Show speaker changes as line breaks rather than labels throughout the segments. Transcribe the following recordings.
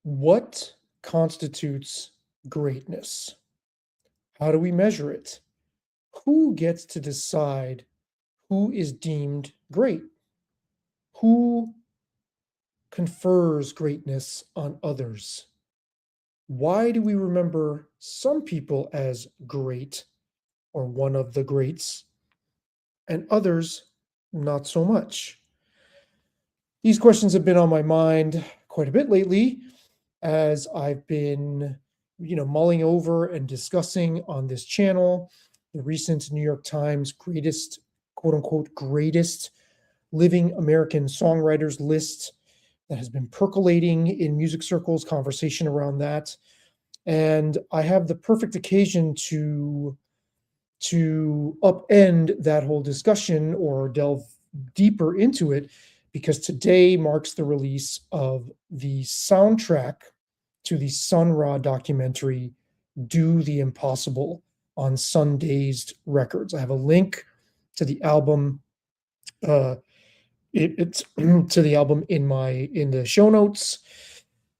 What constitutes greatness? How do we measure it? Who gets to decide who is deemed great? Who confers greatness on others? Why do we remember some people as great or one of the greats and others not so much? These questions have been on my mind quite a bit lately as I've been, mulling over and discussing on this channel the recent New York Times greatest, quote unquote, greatest living American songwriters list that has been percolating in music circles, conversation around that. And I have the perfect occasion to upend that whole discussion or delve deeper into it because today marks the release of the soundtrack to the Sun Ra documentary, Do the Impossible, on Sundazed Records. I have a link to the album. It's to the album in the show notes,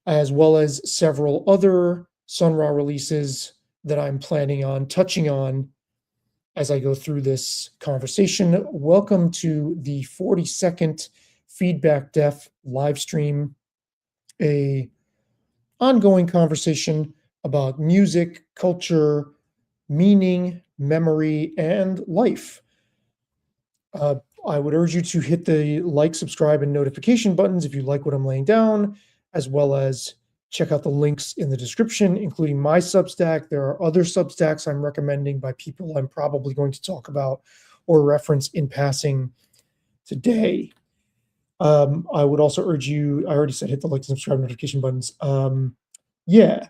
as well as several other Sun Ra releases that I'm planning on touching on as I go through this conversation. Welcome to the 42nd Feedback Deaf live stream, a ongoing conversation about music, culture, meaning, memory, and life. I would urge you to hit the like, subscribe, and notification buttons if you like what I'm laying down, as well as check out the links in the description, including my Substack. There are other Substacks I'm recommending by people I'm probably going to talk about or reference in passing today. I would also urge you, I already said hit the like and subscribe notification buttons. Yeah,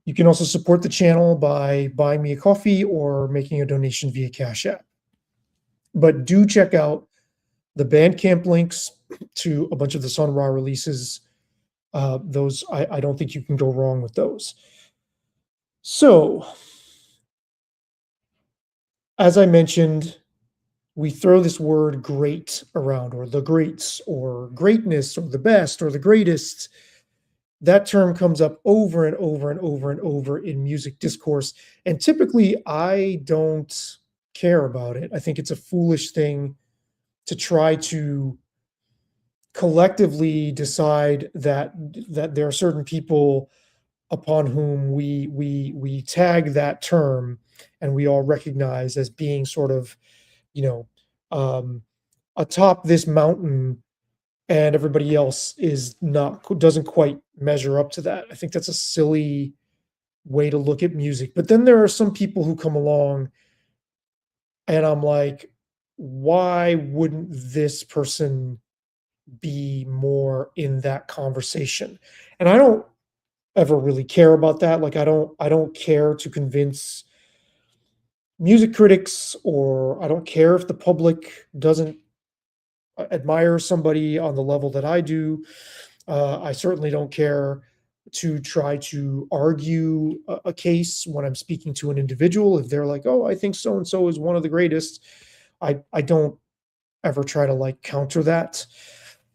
you can also support the channel by buying me a coffee or making a donation via Cash App. But do check out the Bandcamp links to a bunch of the Sun Ra releases. Those, I don't think you can go wrong with those. So, as I mentioned, we throw this word great around, or the greats, or greatness, or the best, or the greatest. That term comes up over and over and over and over in music discourse. And typically, I don't care about it. I think it's a foolish thing to try to collectively decide that there are certain people upon whom we tag that term and we all recognize as being sort of, you know, atop this mountain, and everybody else doesn't quite measure up to that. I think that's a silly way to look at music. But then there are some people who come along and I'm like, why wouldn't this person be more in that conversation? And I don't ever really care about that. Like I don't care to convince music critics, or I don't care if the public doesn't admire somebody on the level that I do. I certainly don't care to try to argue a case when I'm speaking to an individual. If they're like, oh, I think so and so is one of the greatest, I don't ever try to like counter that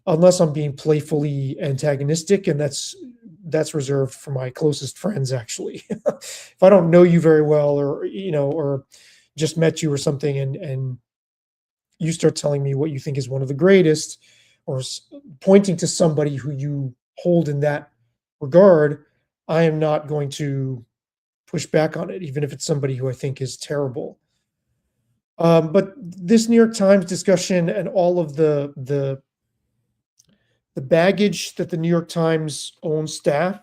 unless I'm being playfully antagonistic, and that's reserved for my closest friends, actually. If I don't know you very well, or or just met you or something, and you start telling me what you think is one of the greatest, or pointing to somebody who you hold in that regard, I am not going to push back on it, even if it's somebody who I think is terrible. But this New York Times discussion and all of the baggage that the New York Times own staff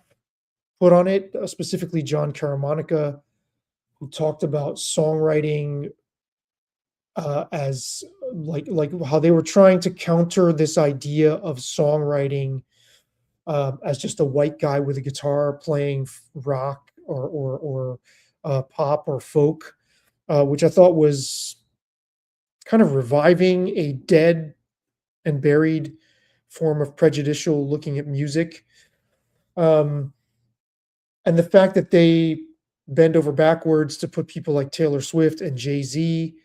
put on it, specifically John Caramanica, who talked about songwriting as like how they were trying to counter this idea of songwriting as just a white guy with a guitar playing rock or pop or folk, which I thought was kind of reviving a dead and buried form of prejudicial looking at music. And the fact that they bend over backwards to put people like Taylor Swift and Jay-Z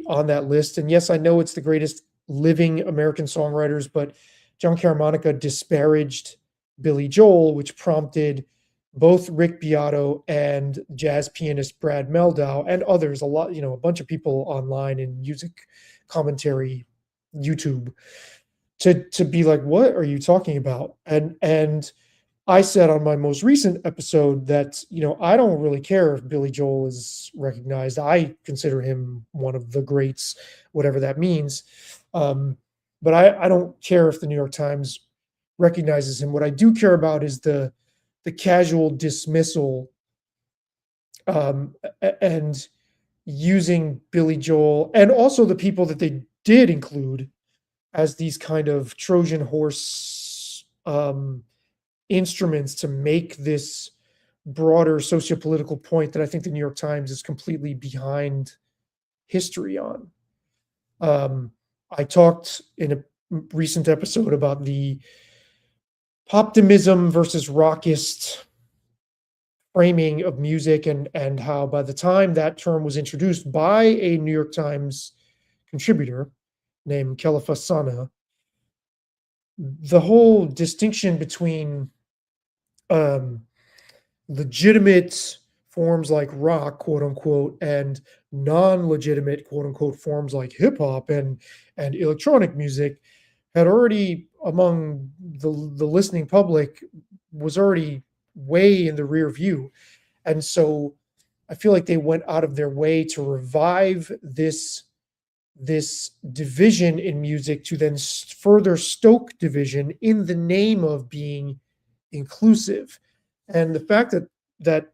on that list. And yes, I know it's the greatest living American songwriters, but John Caramanica disparaged Billy Joel, which prompted both Rick Beato and jazz pianist Brad Mehldau and others, a lot, a bunch of people online in music commentary, YouTube, to be like, what are you talking about? And I said on my most recent episode that, I don't really care if Billy Joel is recognized. I consider him one of the greats, whatever that means. Um, but I don't care if the New York Times recognizes him. What I do care about is the casual dismissal, and using Billy Joel and also the people that they did include as these kind of Trojan horse, instruments to make this broader sociopolitical point that I think the New York Times is completely behind history on. I talked in a recent episode about the poptimism versus rockist framing of music, and how by the time that term was introduced by a New York Times contributor named Kelefa Sana, the whole distinction between um, legitimate forms like rock, quote unquote, and non-legitimate, quote unquote, forms like hip hop and electronic music had already, among the listening public, was already way in the rear view. And so I feel like they went out of their way to revive this division in music, to then further stoke division in the name of being inclusive. And the fact that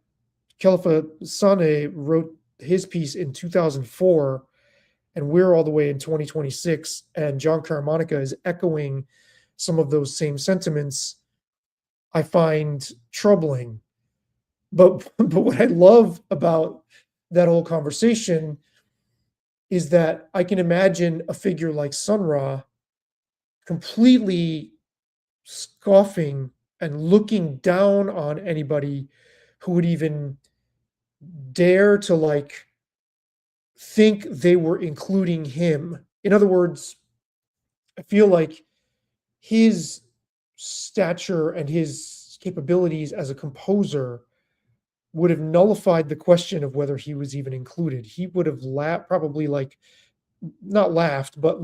Kelefa Sane wrote his piece in 2004, and we're all the way in 2026, and John Caramanica is echoing some of those same sentiments, I find troubling. But what I love about that whole conversation is that I can imagine a figure like Sun Ra completely scoffing and looking down on anybody who would even dare to think they were including him. In other words, I feel like his stature and his capabilities as a composer would have nullified the question of whether he was even included. He would have probably not laughed, but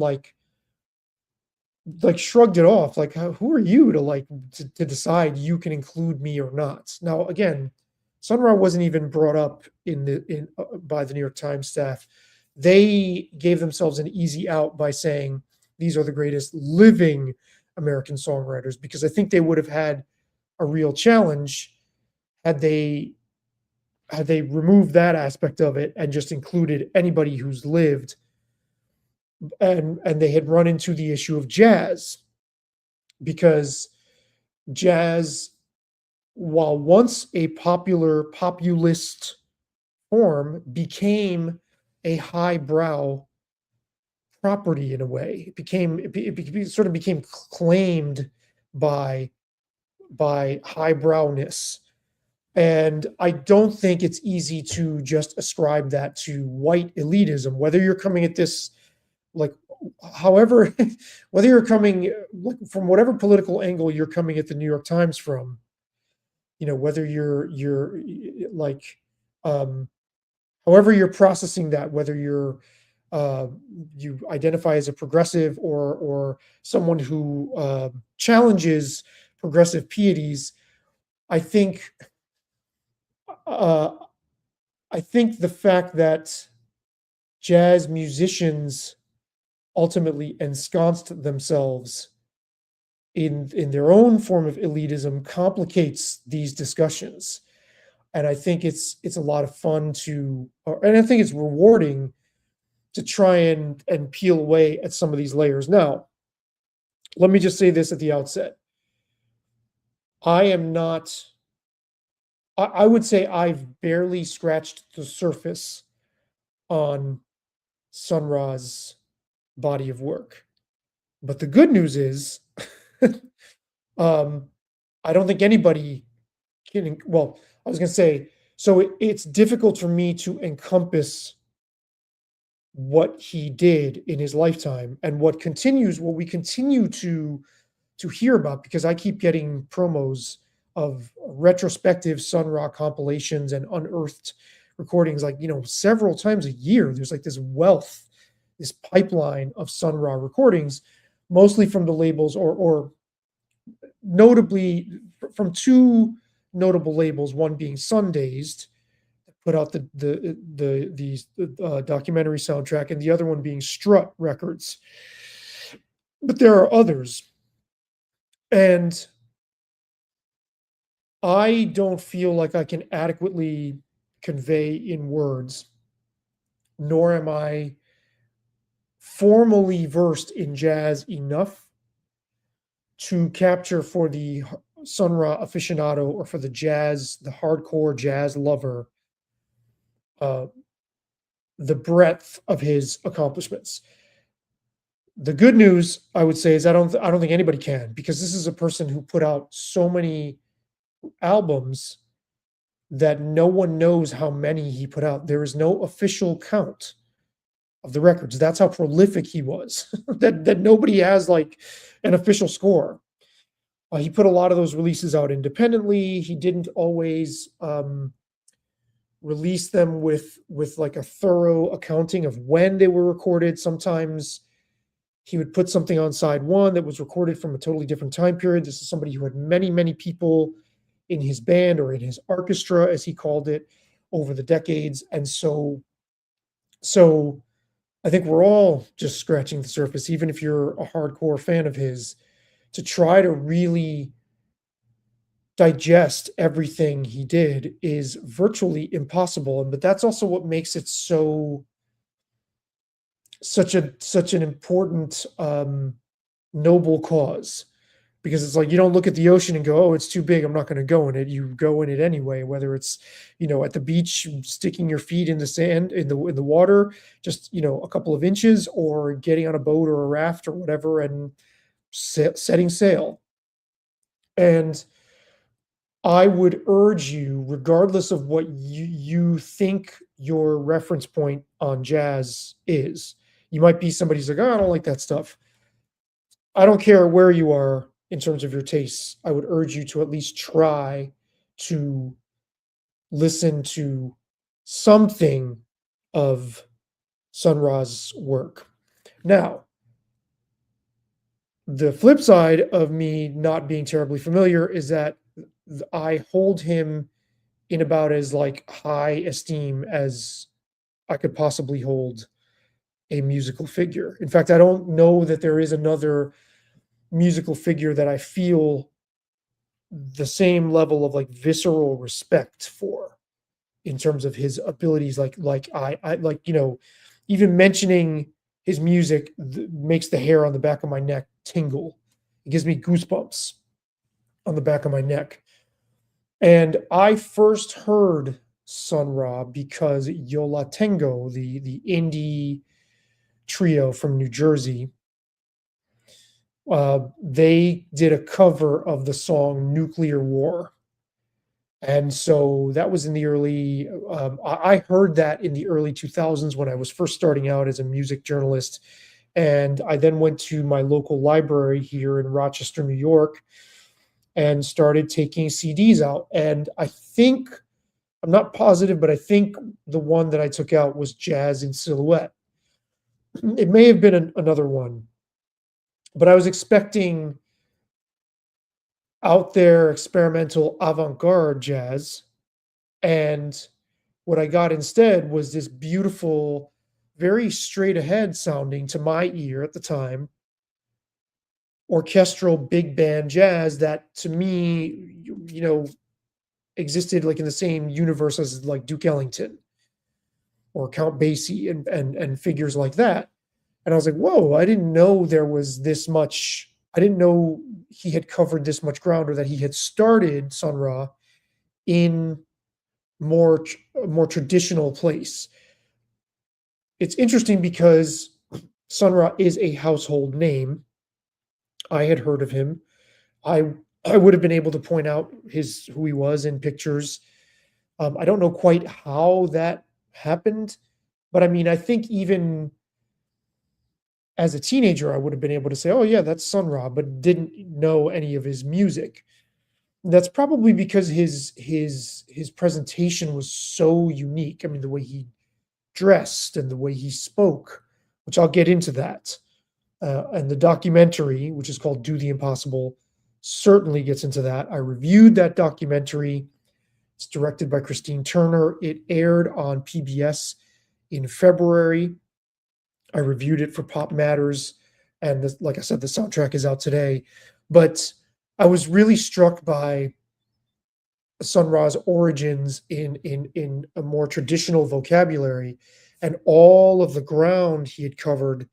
shrugged it off. Like, who are you to decide you can include me or not? Now, again, Sun Ra wasn't even brought up by the New York Times staff. They gave themselves an easy out by saying these are the greatest living American songwriters, because I think they would have had a real challenge had they removed that aspect of it and just included anybody who's lived. And they had run into the issue of jazz, because jazz, while once a populist form, became a highbrow property in a way. It sort of became claimed by highbrowness. And I don't think it's easy to just ascribe that to white elitism, whether you're coming at this however, whether you're coming from whatever political angle you're coming at the New York Times from, whether you're however you're processing that, whether you identify as a progressive or someone who challenges progressive pieties, I think the fact that jazz musicians ultimately ensconced themselves in their own form of elitism complicates these discussions. And I think it's a lot of fun and I think it's rewarding to try and peel away at some of these layers. Now, let me just say this at the outset. I would say I've barely scratched the surface on Sun Ra's body of work. But the good news is, I don't think anybody can. Well, I was going to say, so it's difficult for me to encompass what he did in his lifetime and what we continue to to hear about, because I keep getting promos of retrospective Sun Ra compilations and unearthed recordings, like, several times a year. There's like this wealth, this pipeline of Sun Ra recordings, mostly from the labels, or notably from two notable labels, one being Sundazed, put out the documentary soundtrack, and the other one being Strut Records. But there are others, and I don't feel like I can adequately convey in words, nor am I formally versed in jazz enough to capture for the Sun Ra aficionado, or for the hardcore jazz lover, uh, the breadth of his accomplishments. The good news, I would say, is I don't think anybody can, because this is a person who put out so many albums that no one knows how many he put out. There is no official count of the records. That's how prolific he was. that nobody has like an official score. He put a lot of those releases out independently. He didn't always release them with like a thorough accounting of when they were recorded. Sometimes he would put something on side one that was recorded from a totally different time period. This is somebody who had many, many people in his band, or in his orchestra, as he called it, over the decades. And so I think we're all just scratching the surface, even if you're a hardcore fan of his, to try to really digest everything he did is virtually impossible. But that's also what makes it such an important, noble cause, because it's like, you don't look at the ocean and go, oh, it's too big, I'm not going to go in it. You go in it anyway, whether it's, at the beach, sticking your feet in the sand, in the water, just, a couple of inches, or getting on a boat or a raft or whatever, and setting sail. And I would urge you, regardless of what you think your reference point on jazz is, you might be somebody who's like, oh, I don't like that stuff. I don't care where you are in terms of your tastes. I would urge you to at least try to listen to something of Sun Ra's work. Now, the flip side of me not being terribly familiar is that I hold him in about as like high esteem as I could possibly hold a musical figure. In fact, I don't know that there is another musical figure that I feel the same level of like visceral respect for, in terms of his abilities. Like I like, even mentioning his music makes the hair on the back of my neck tingle. It gives me goosebumps on the back of my neck. And I first heard Sun Ra because Yo La Tengo, the indie trio from New Jersey, they did a cover of the song Nuclear War. And so that was in the early, I heard that in the early 2000s when I was first starting out as a music journalist. And I then went to my local library here in Rochester, New York, and started taking CDs out. And I think, I'm not positive, but I think the one that I took out was Jazz in Silhouette. It may have been another one, but I was expecting out there experimental avant-garde jazz, and what I got instead was this beautiful, very straight ahead sounding, to my ear at the time, orchestral big band jazz that to me, existed like in the same universe as like Duke Ellington or Count Basie and figures like that. And I was like, whoa, I didn't know there was this much. I didn't know he had covered this much ground, or that he had started Sun Ra in a more traditional place. It's interesting because Sun Ra is a household name. I had heard of him. I would have been able to point out who he was in pictures. I don't know quite how that happened, but I mean, I think even as a teenager, I would have been able to say, "Oh yeah, that's Sun Ra," but didn't know any of his music. That's probably because his presentation was so unique. I mean, the way he dressed and the way he spoke, which I'll get into that. And the documentary, which is called Do the Impossible, certainly gets into that. I reviewed that documentary. It's directed by Christine Turner. It aired on PBS in February. I reviewed it for Pop Matters, and like I said, the soundtrack is out today. But I was really struck by Sun Ra's origins in a more traditional vocabulary, and all of the ground he had covered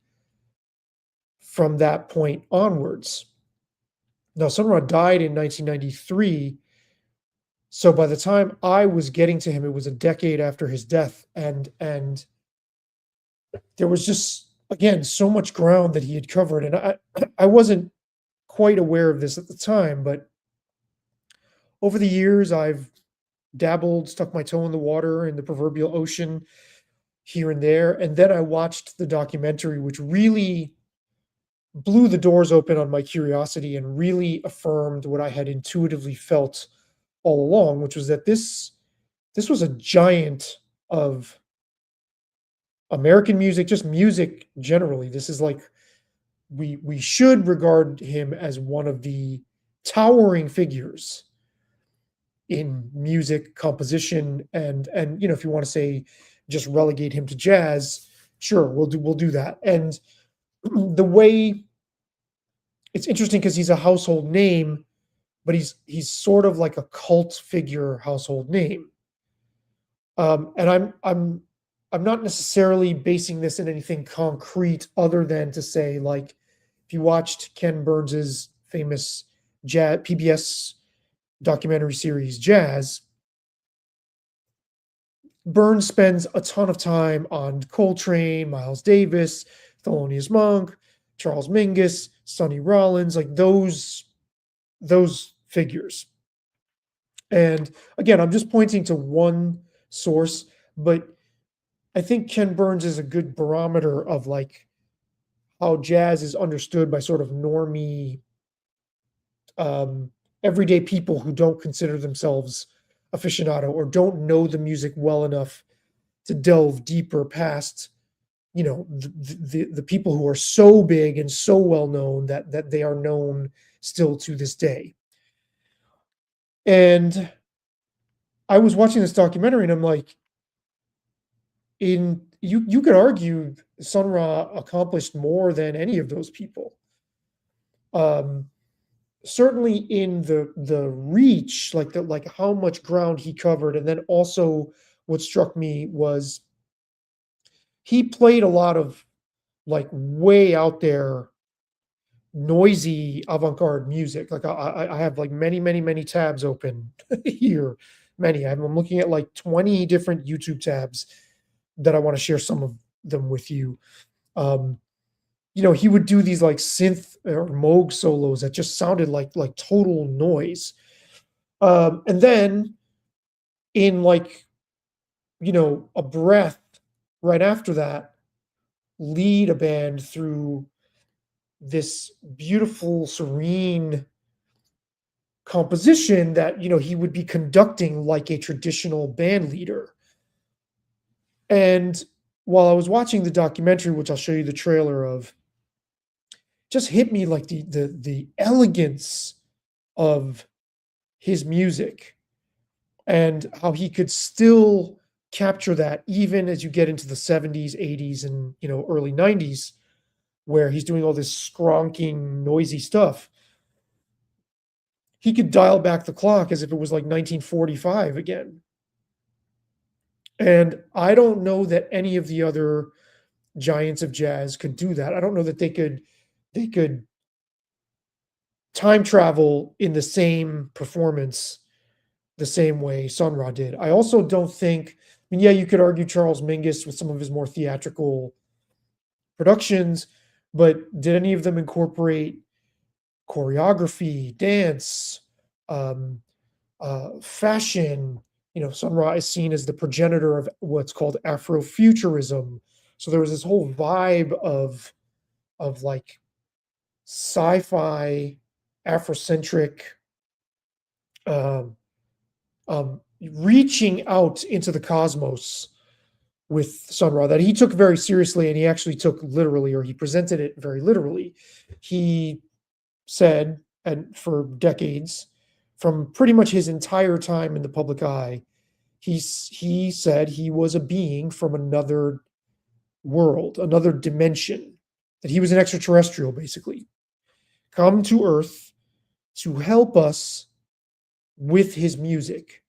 from that point onwards. Now, Sun Ra died in 1993, so by the time I was getting to him, it was a decade after his death, and there was just, again, so much ground that he had covered, and I wasn't quite aware of this at the time, but over the years, I've dabbled, stuck my toe in the water in the proverbial ocean here and there, and then I watched the documentary, which really blew the doors open on my curiosity and really affirmed what I had intuitively felt all along, which was that this was a giant of American music, just music generally. This is like we should regard him as one of the towering figures in music composition, and if you want to say just relegate him to jazz, sure, we'll do that. And the way it's interesting because he's a household name, but he's sort of like a cult figure household name. And I'm not necessarily basing this in anything concrete other than to say, like, if you watched Ken Burns's famous jazz PBS documentary series Jazz, Burns spends a ton of time on Coltrane, Miles Davis, Thelonious Monk, Charles Mingus, Sonny Rollins, like those figures. And again, I'm just pointing to one source, but I think Ken Burns is a good barometer of like how jazz is understood by sort of normie, everyday people who don't consider themselves aficionado or don't know the music well enough to delve deeper past, the people who are so big and so well known that they are known still to this day. And I was watching this documentary and I'm like, you could argue Sun Ra accomplished more than any of those people. Certainly in the reach, like how much ground he covered, and then also what struck me was he played a lot of like way out there noisy avant-garde music. Like I have like many tabs open here. I'm looking at like 20 different YouTube tabs that I want to share some of them with you. He would do these like synth or Moog solos that just sounded like total noise. And then in like, a breath right after that, lead a band through this beautiful, serene composition that, he would be conducting like a traditional band leader. And while I was watching the documentary, which I'll show you the trailer of, just hit me like the elegance of his music and how he could still capture that even as you get into the 70s, 80s, and early 90s, where he's doing all this skronking, noisy stuff. He could dial back the clock as if it was like 1945 again. And I don't know that any of the other giants of jazz could do that. I don't know that they could time travel in the same performance the same way Sun Ra did. I also don't think, yeah, you could argue Charles Mingus with some of his more theatrical productions, but did any of them incorporate choreography, dance, fashion? Sun Ra is seen as the progenitor of what's called Afrofuturism. So there was this whole vibe of like sci-fi Afrocentric um, reaching out into the cosmos with Sun Ra that he took very seriously, and he actually took literally, or he presented it very literally. He said, and for decades, from pretty much his entire time in the public eye, he said he was a being from another world, another dimension, that he was an extraterrestrial, basically, come to Earth to help us with his music,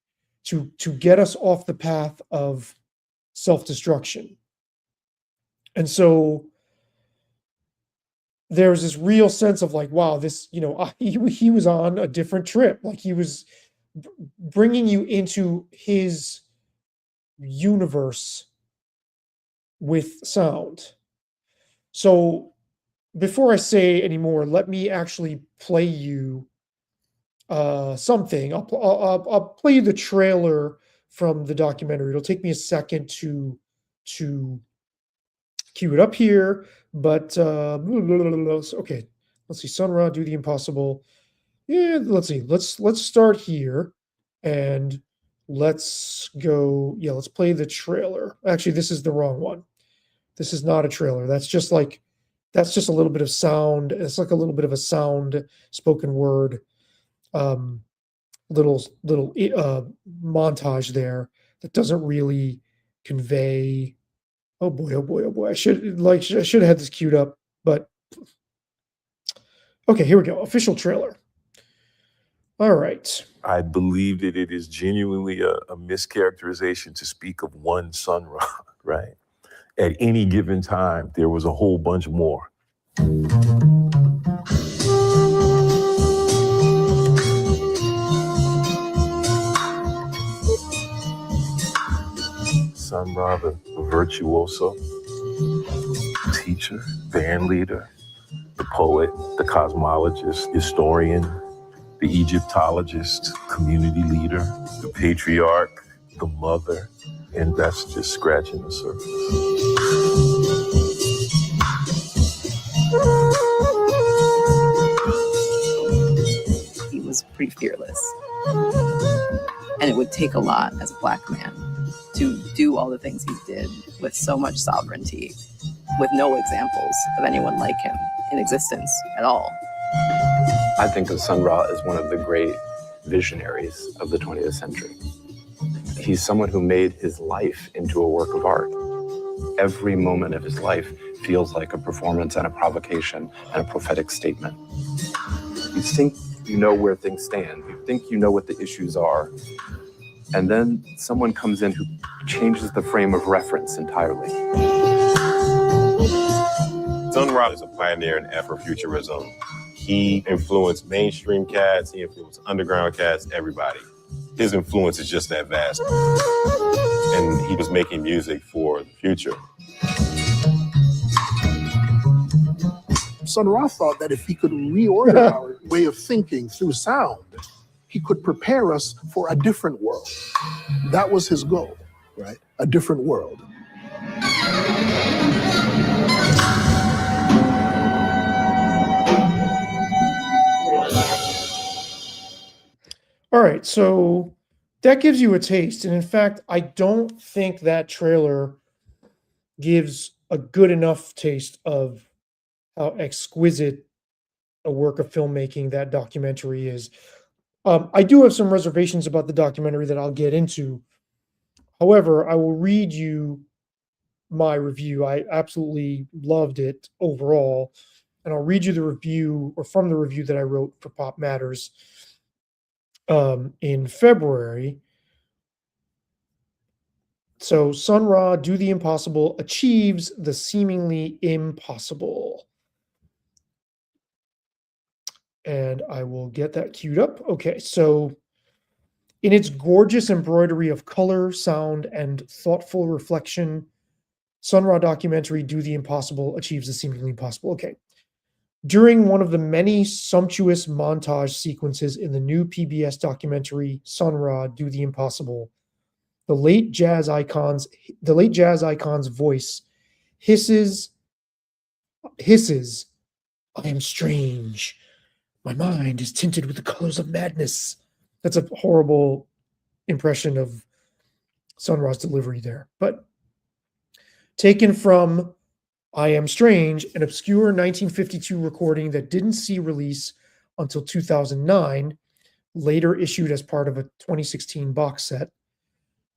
to get us off the path of self-destruction. And so there's this real sense of like, wow, this, he was on a different trip. Like he was bringing you into his universe with sound. So before I say any more, let me actually play you something. I'll play you the trailer from the documentary. It'll take me a second to cue it up here, but okay. Let's see. Sun Ra, do the impossible. Yeah, let's see. Let's start here, and let's go. Yeah, let's play the trailer. Actually, this is the wrong one. This is not a trailer. That's just a little bit of sound. It's like a little bit of a sound spoken word, little montage there that doesn't really convey. Oh boy, oh boy, oh boy. I should have had this queued up, but okay, here we go. Official trailer. All right.
I believe that it is genuinely a mischaracterization to speak of one Sun Ra, right? At any given time, there was a whole bunch more. Sun Ra, the virtuoso, teacher, band leader, the poet, the cosmologist, historian, the Egyptologist, community leader, the patriarch, the mother, and that's just scratching the surface.
He was pretty fearless. And it would take a lot as a Black man to do all the things he did with so much sovereignty, with no examples of anyone like him in existence at all.
I think of Sun Ra as one of the great visionaries of the 20th century. He's someone who made his life into a work of art. Every moment of his life feels like a performance and a provocation and a prophetic statement. You think you know where things stand. You think you know what the issues are. And then someone comes in who changes the frame of reference entirely.
Sun Ra is a pioneer in Afrofuturism. He influenced mainstream cats, he influenced underground cats, everybody. His influence is just that vast. And he was making music for the future.
Sun Ra thought that if he could reorder our way of thinking through sound, he could prepare us for a different world. That was his goal, right? A different world.
All right, so that gives you a taste. And in fact, I don't think that trailer gives a good enough taste of how exquisite a work of filmmaking that documentary is. I do have some reservations about the documentary that I'll get into. However, I will read you my review. I absolutely loved it overall. And I'll read you the review, or from the review that I wrote for Pop Matters in February. So, Sun Ra, do the impossible, achieves the seemingly impossible. And I will get that queued up. Okay, so in its gorgeous embroidery of color, sound, and thoughtful reflection, Sun Ra documentary, Do the Impossible, achieves the seemingly impossible. Okay. During one of the many sumptuous montage sequences in the new PBS documentary, Sun Ra, Do the Impossible, the late jazz icon's voice hisses hisses, "I am strange. My mind is tinted with the colors of madness." That's a horrible impression of Sun Ra's delivery there. But taken from I Am Strange, an obscure 1952 recording that didn't see release until 2009, later issued as part of a 2016 box set,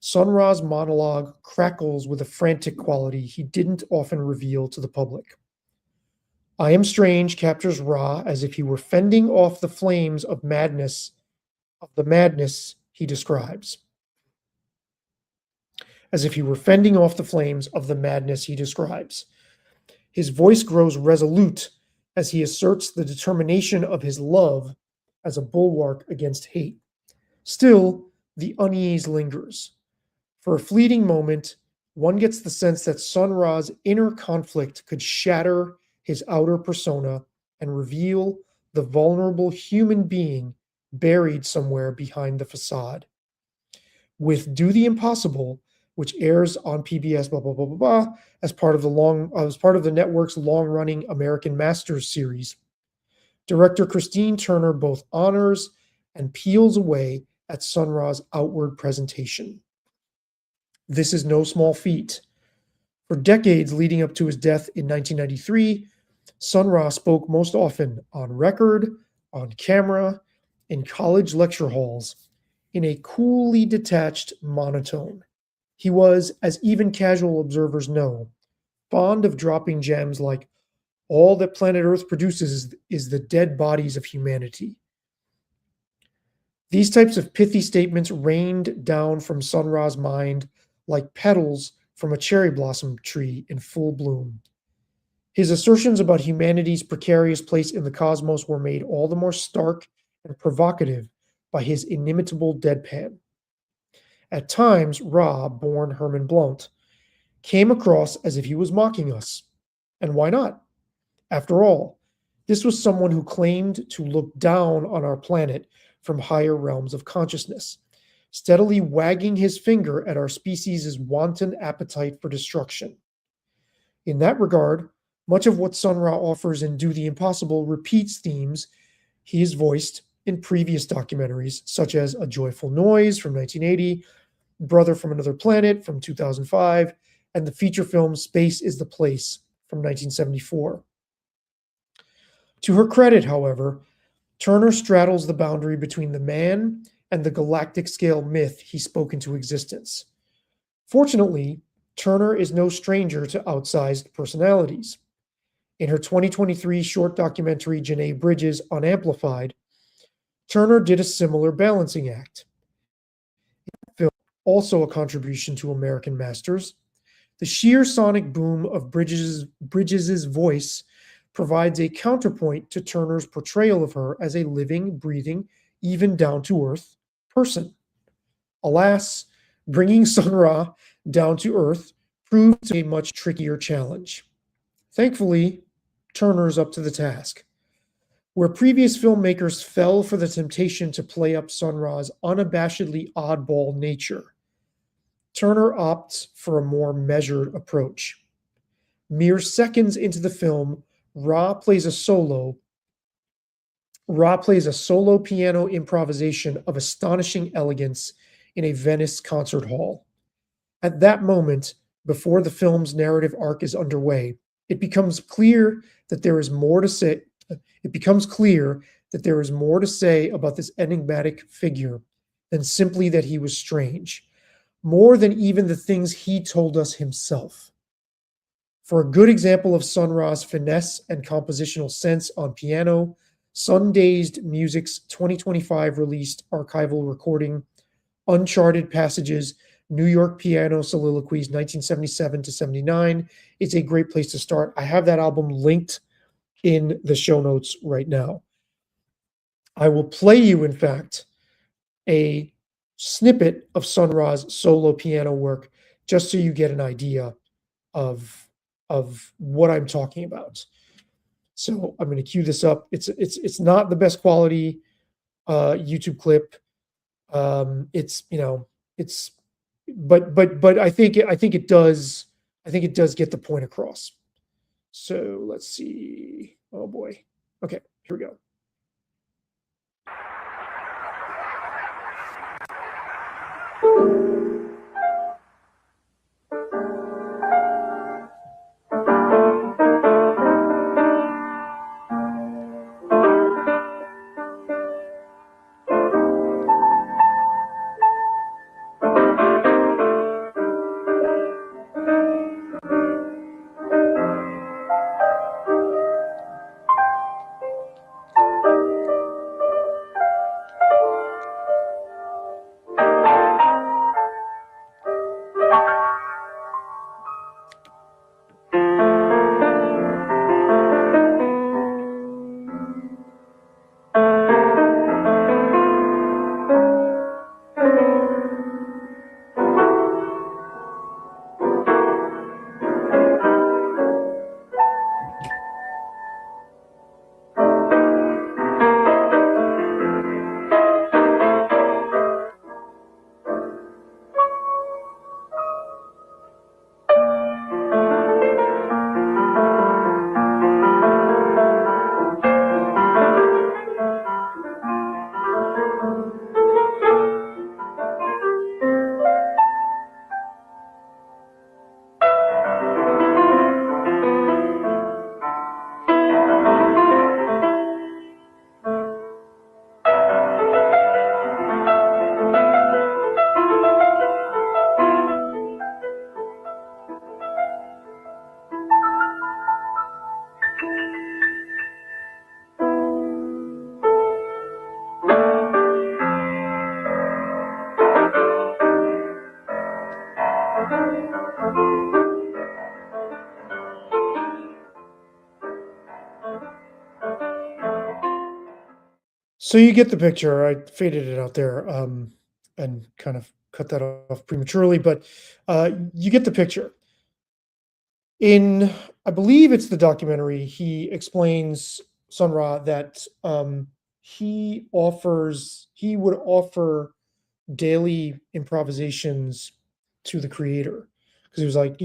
Sun Ra's monologue crackles with a frantic quality he didn't often reveal to the public. I Am Strange captures Ra as if he were fending off the flames of the madness he describes. As if he were fending off the flames of the madness he describes. His voice grows resolute as he asserts the determination of his love as a bulwark against hate. Still, the unease lingers. For a fleeting moment, one gets the sense that Sun Ra's inner conflict could shatter his outer persona and reveal the vulnerable human being buried somewhere behind the facade. With Do the Impossible, which airs on PBS, blah blah blah blah blah, as part of the network's long-running American Masters series, director Christine Turner both honors and peels away at Sun Ra's outward presentation. This is no small feat. For decades leading up to his death in 1993, Sun Ra spoke most often on record, on camera, in college lecture halls, in a coolly detached monotone. He was, as even casual observers know, fond of dropping gems like, "All that planet Earth produces is the dead bodies of humanity." These types of pithy statements rained down from Sun Ra's mind like petals from a cherry blossom tree in full bloom. His assertions about humanity's precarious place in the cosmos were made all the more stark and provocative by his inimitable deadpan. At times, Ra, born Herman Blount, came across as if he was mocking us. And why not? After all, this was someone who claimed to look down on our planet from higher realms of consciousness, steadily wagging his finger at our species' wanton appetite for destruction. In that regard, much of what Sun Ra offers in Do the Impossible repeats themes he has voiced in previous documentaries, such as A Joyful Noise from 1980, Brother from Another Planet from 2005, and the feature film Space is the Place from 1974. To her credit, however, Turner straddles the boundary between the man and the galactic scale myth he spoke into existence. Fortunately, Turner is no stranger to outsized personalities. In her 2023 short documentary Janae Bridges Unamplified, Turner did a similar balancing act. Film, also a contribution to American Masters, the sheer sonic boom of Bridges' voice provides a counterpoint to Turner's portrayal of her as a living, breathing, even down-to-earth person. Alas, bringing Sun Ra down to earth proved a much trickier challenge. Thankfully, Turner's up to the task. Where previous filmmakers fell for the temptation to play up Sun Ra's unabashedly oddball nature, Turner opts for a more measured approach. Mere seconds into the film, Ra plays a solo piano improvisation of astonishing elegance in a Venice concert hall. At that moment, before the film's narrative arc is underway, it becomes clear that there is more to say. About this enigmatic figure than simply that he was strange, more than even the things he told us himself. For a good example of Sun Ra's finesse and compositional sense on piano, Sun-Dazed Music's 2025 released archival recording, Uncharted Passages, New York Piano Soliloquies 1977 to 79, is a great place to start. I have that album linked in the show notes right now. I will play you, in fact, a snippet of Sun Ra's solo piano work just so you get an idea of what I'm talking about. So I'm going to cue this up. It's not the best quality YouTube clip. But I think it does get the point across. So let's see. Oh boy. Okay, here we go. So you get the picture. I faded it out there and kind of cut that off prematurely, but you get the picture. In, I believe it's the documentary, he explains, Sun Ra, that he would offer daily improvisations to the creator, because he was like,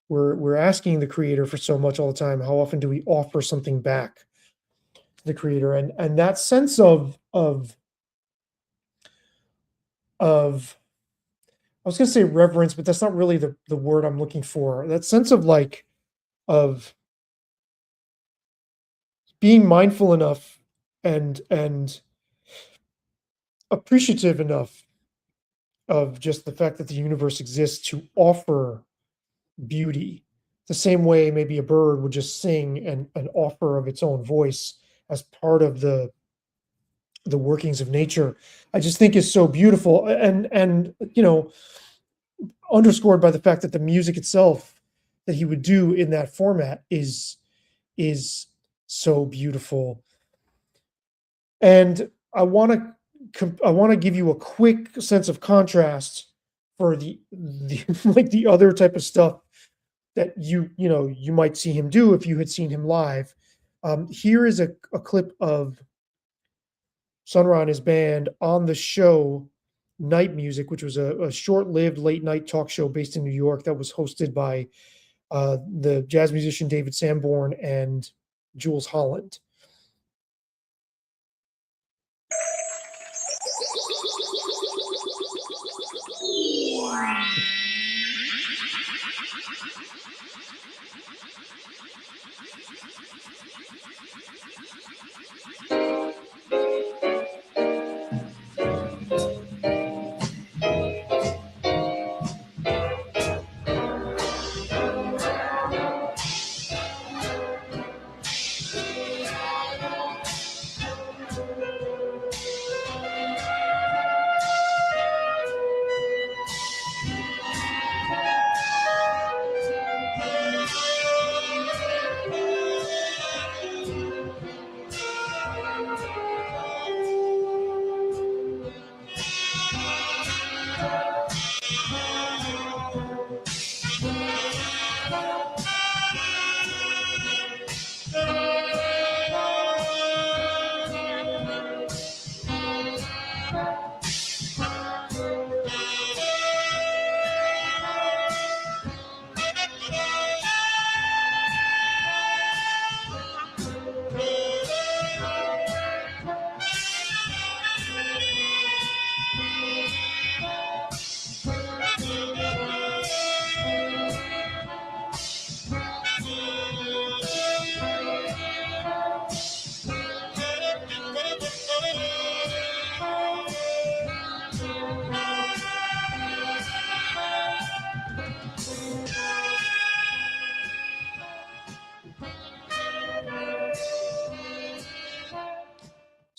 we're asking the creator for so much all the time. How often do we offer something back to the creator? And that sense of I was going to say reverence, but that's not really the word I'm looking for. That sense of of being mindful enough and appreciative enough of just the fact that the universe exists to offer beauty, the same way maybe a bird would just sing and offer of its own voice as part of the workings of nature. I just think is so beautiful, and underscored by the fact that the music itself that he would do in that format is so beautiful. And I want to give you a quick sense of contrast for the like the other type of stuff that you might see him do if you had seen him live. Here is a clip of Sun Ra and his band on the show Night Music, which was a short-lived late-night talk show based in New York that was hosted by the jazz musician David Sanborn and Jules Holland.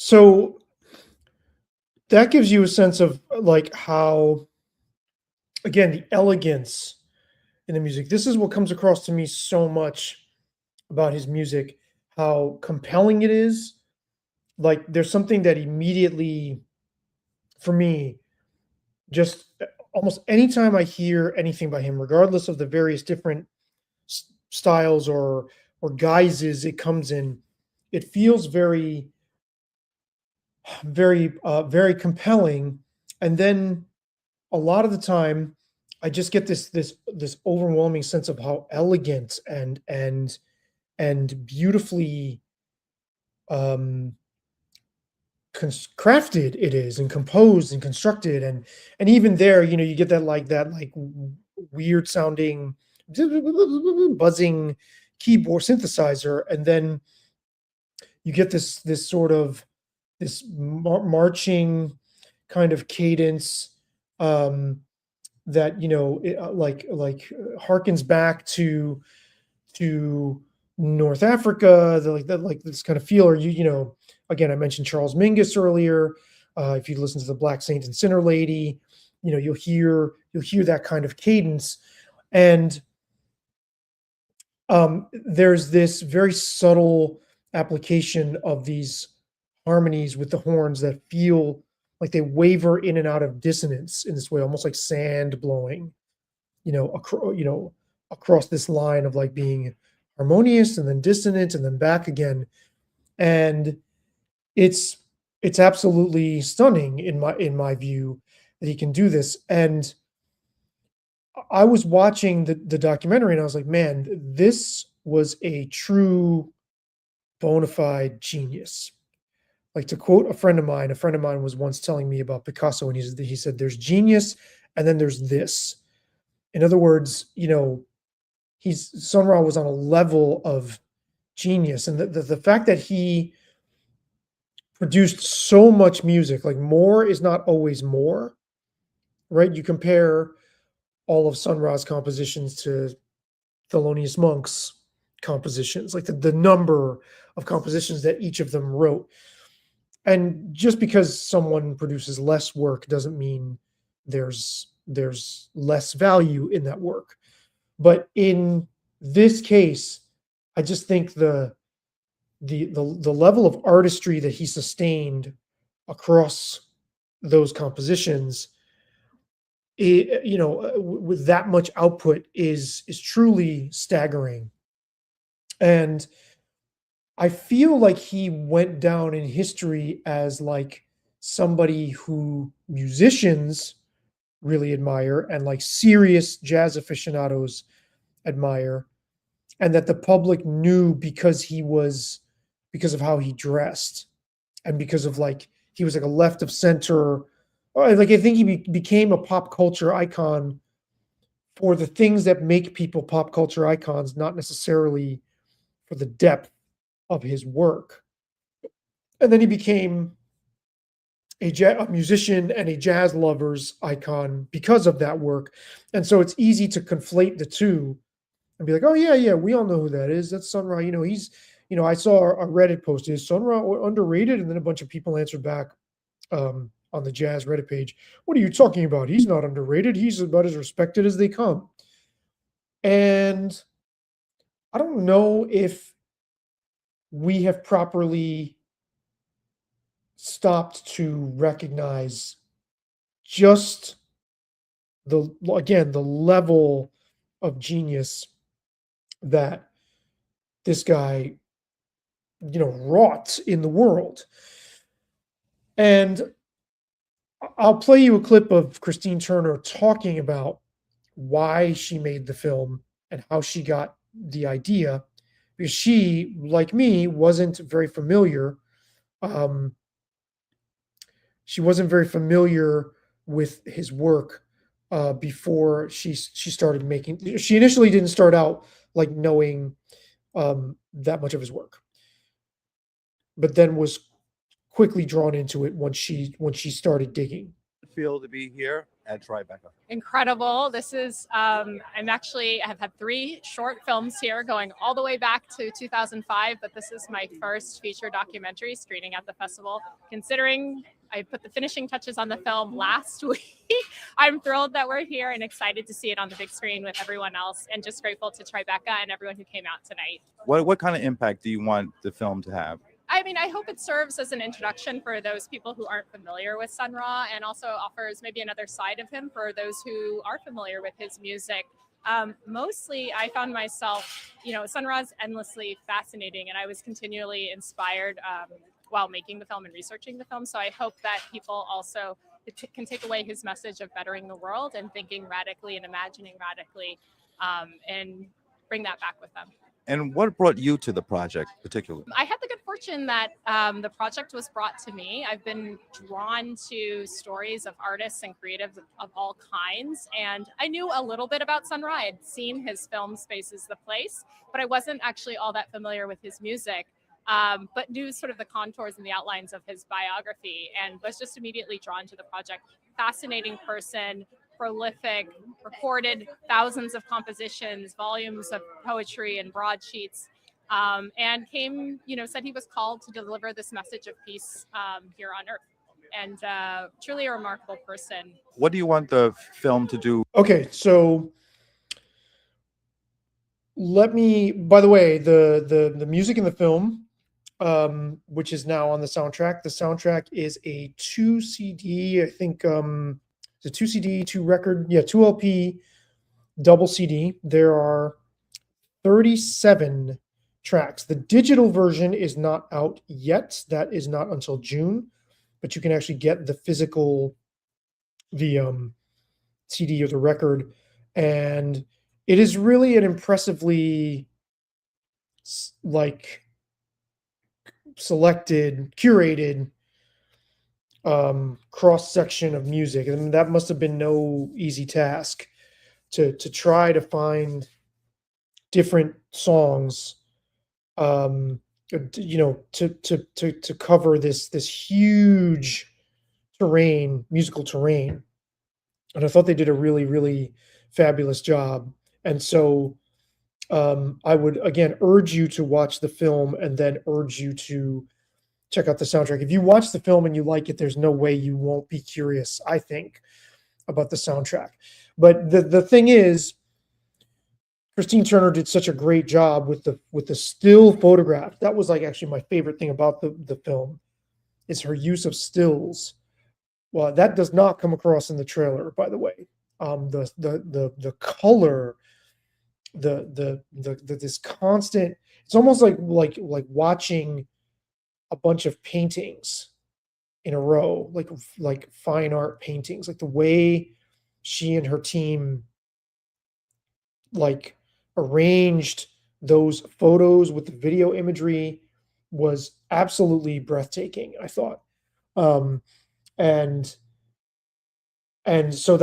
So that gives you a sense of like how, again, the elegance in the music. This is what comes across to me so much about his music, how compelling it is. Like there's something that immediately, for me, just almost anytime I hear anything by him, regardless of the various different styles or guises it comes in, it feels very compelling. And then a lot of the time, I just get this overwhelming sense of how elegant and beautifully um, crafted it is, and composed and constructed, and even there, you get that weird sounding buzzing keyboard synthesizer, and then you get this sort of this marching kind of cadence, um, that harkens back to North Africa, like this kind of feel. Or again, I mentioned Charles Mingus earlier. If you listen to the Black Saint and Sinner Lady, you'll hear that kind of cadence, and there's this very subtle application of these harmonies with the horns that feel like they waver in and out of dissonance in this way, almost like sand blowing, across this line of like being harmonious and then dissonant and then back again. And it's absolutely stunning in my view that he can do this. And I was watching the documentary and I was like, man, this was a true bona fide genius. Like, to quote a friend of mine was once telling me about Picasso, and he said, there's genius and then there's this. In other words, Sun Ra was on a level of genius. And the fact that he produced so much music, like more is not always more, right? You compare all of Sun Ra's compositions to Thelonious Monk's compositions, like the number of compositions that each of them wrote. And just because someone produces less work doesn't mean there's less value in that work. But in this case, I just think the level of artistry that he sustained across those compositions, with that much output is truly staggering. And I feel like he went down in history as like somebody who musicians really admire and like serious jazz aficionados admire, and that the public knew because of how he dressed, and because of like he was like a left of center. Like I think he became a pop culture icon for the things that make people pop culture icons, not necessarily for the depth of his work. And then he became a musician and a jazz lover's icon because of that work. And so it's easy to conflate the two and be like, oh yeah, we all know who that is. That's Sun Ra. I saw a Reddit post, is Sun Ra underrated? And then a bunch of people answered back on the jazz Reddit page, what are you talking about? He's not underrated. He's about as respected as they come. And I don't know if we have properly stopped to recognize just the level of genius that this guy, wrought in the world. And I'll play you a clip of Christine Turner talking about why she made the film and how she got the idea, because she, like me, wasn't very familiar. She wasn't very familiar with his work before she started making. She initially didn't start out like knowing that much of his work, but then was quickly drawn into it once she started digging.
feel to be here at Tribeca?
Incredible. This is, I have had 3 short films here going all the way back to 2005, but this is my first feature documentary screening at the festival. Considering I put the finishing touches on the film last week, I'm thrilled that we're here and excited to see it on the big screen with everyone else, and just grateful to Tribeca and everyone who came out tonight.
What kind of impact do you want the film to have?
I mean, I hope it serves as an introduction for those people who aren't familiar with Sun Ra, and also offers maybe another side of him for those who are familiar with his music. Mostly, I found myself, Sun Ra's endlessly fascinating, and I was continually inspired while making the film and researching the film. So I hope that people also can take away his message of bettering the world and thinking radically and imagining radically, and bring that back with them.
And what brought you to the project particularly?
I had the good fortune that the project was brought to me. I've been drawn to stories of artists and creatives of all kinds, and I knew a little bit about Sun Ra. I'd seen his film Space the Place, but I wasn't actually all that familiar with his music, but knew sort of the contours and the outlines of his biography, and was just immediately drawn to the project. Fascinating person, prolific, recorded thousands of compositions, volumes of poetry and broadsheets, and said he was called to deliver this message of peace here on Earth. And truly a remarkable person.
What do you want the film to do?
Okay, so by the way, the music in the film, which is now on the soundtrack is a 2 CD, I think, it's a 2 CD, 2 record, 2 LP, double CD. There are 37 tracks. The digital version is not out yet. That is not until June, but you can actually get the physical, the CD or the record, and it is really an impressively selected, curated cross section of music. And that must have been no easy task to try to find different songs, to cover this huge musical terrain. And I thought they did a really, really fabulous job. And so I would again urge you to watch the film, and then urge you to check out the soundtrack. If you watch the film and you like it, there's no way you won't be curious, I think, about the soundtrack. But the thing is, Christine Turner did such a great job with the still photograph. That was actually my favorite thing about the film, is her use of stills. Well, that does not come across in the trailer, by the way. The color, this constant, it's almost like watching a bunch of paintings in a row, like fine art paintings, like the way she and her team arranged those photos with the video imagery was absolutely breathtaking, I thought. And so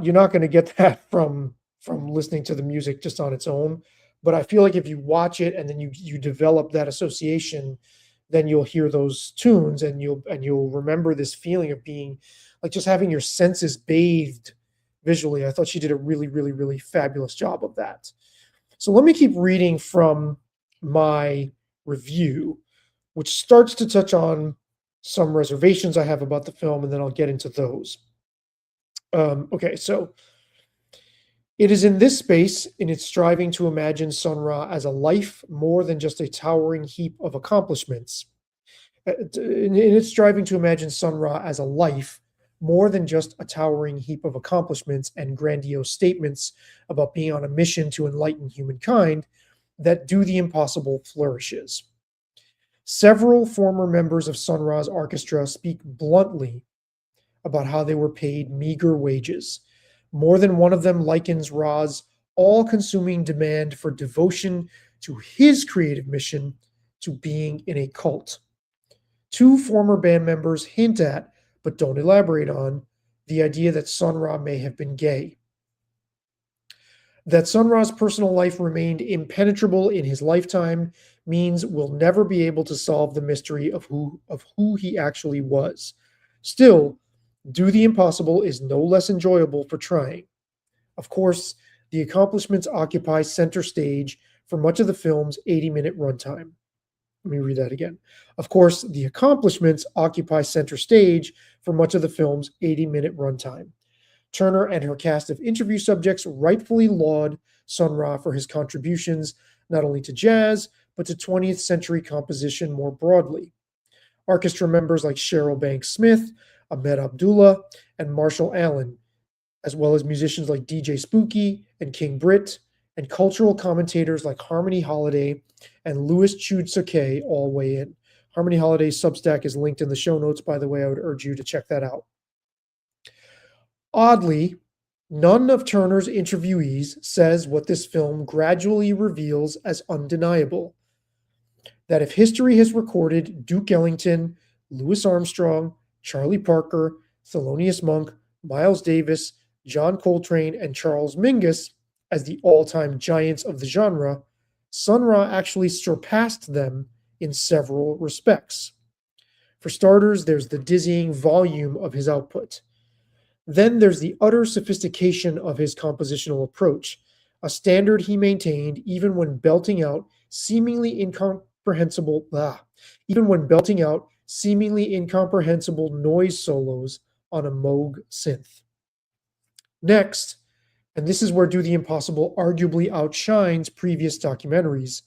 you're not going to get that from listening to the music just on its own. But I feel like if you watch it and then you develop that association, then you'll hear those tunes and you'll remember this feeling of being just having your senses bathed visually. I thought she did a really, really, really fabulous job of that. So let me keep reading from my review, which starts to touch on some reservations I have about the film, and then I'll get into those. Okay, so it is in this space, in its striving to imagine Sun Ra as a life more than just a towering heap of accomplishments. In its striving to imagine Sun Ra as a life more than just a towering heap of accomplishments and grandiose statements about being on a mission to enlighten humankind, that Do the Impossible flourishes. Several former members of Sun Ra's orchestra speak bluntly about how they were paid meager wages. More than one of them likens Ra's all-consuming demand for devotion to his creative mission to being in a cult. Two former band members hint at, but don't elaborate on, the idea that Sun Ra may have been gay. That Sun Ra's personal life remained impenetrable in his lifetime means we'll never be able to solve the mystery of who he actually was. Still, Do the impossible is no less enjoyable for trying. Of course, the accomplishments occupy center stage for much of the film's 80-minute runtime. Let me read that again. Of course, the accomplishments occupy center stage for much of the film's 80-minute runtime. Turner and her cast of interview subjects rightfully laud Sun Ra for his contributions not only to jazz, but to 20th century composition more broadly. Orchestra members like Cheryl Banks Smith, Ahmed Abdullah, and Marshall Allen, as well as musicians like DJ Spooky and King Britt, and cultural commentators like Harmony Holiday and Louis Chudsuke all weigh in. Harmony Holiday's Substack is linked in the show notes, by the way. I would urge you to check that out. Oddly, none of Turner's interviewees says what this film gradually reveals as undeniable: that if history has recorded Duke Ellington, Louis Armstrong, Charlie Parker, Thelonious Monk, Miles Davis, John Coltrane, and Charles Mingus as the all-time giants of the genre, Sun Ra actually surpassed them in several respects. For starters, there's the dizzying volume of his output. Then there's the utter sophistication of his compositional approach, a standard he maintained even when belting out seemingly incomprehensible noise solos on a Moog synth. Next, and this is where Do the Impossible arguably outshines previous documentaries,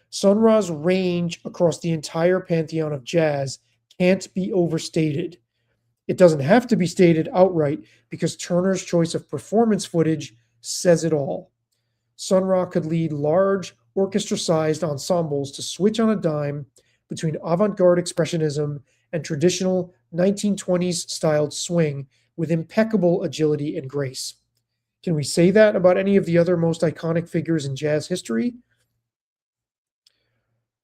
Sun Ra's range across the entire pantheon of jazz can't be overstated. It doesn't have to be stated outright because Turner's choice of performance footage says it all. Sun Ra could lead large, orchestra-sized ensembles to switch on a dime between avant-garde expressionism and traditional 1920s-styled swing with impeccable agility and grace. Can we say that about any of the other most iconic figures in jazz history?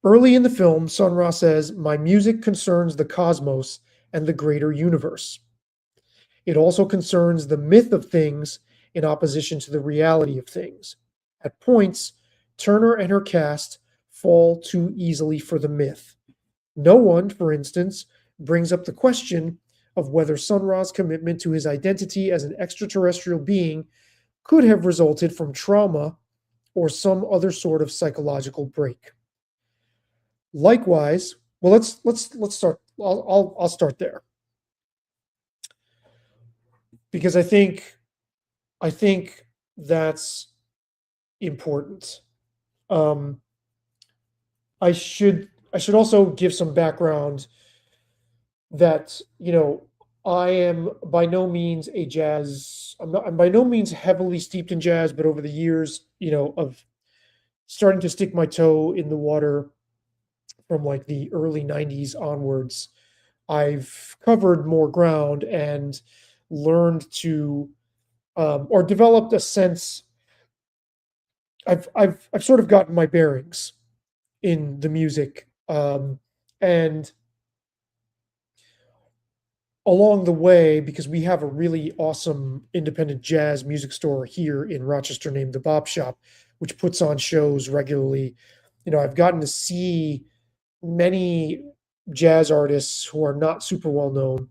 Early in the film, Sun Ra says, "My music concerns the cosmos and the greater universe. It also concerns the myth of things in opposition to the reality of things. At points, Turner and her cast fall too easily for the myth. No one, for instance, brings up the question of whether Sun Ra's commitment to his identity as an extraterrestrial being could have resulted from trauma or some other sort of psychological break." Likewise, well, let's start. I'll start there because I think that's important. I should also give some background that, I am by no means I'm by no means heavily steeped in jazz, but over the years, of starting to stick my toe in the water from like the early 90s onwards, I've covered more ground and learned to, or developed a sense. I've sort of gotten my bearings in the music, and along the way, because we have a really awesome independent jazz music store here in Rochester named the Bop Shop, which puts on shows regularly. I've gotten to see many jazz artists who are not super well known,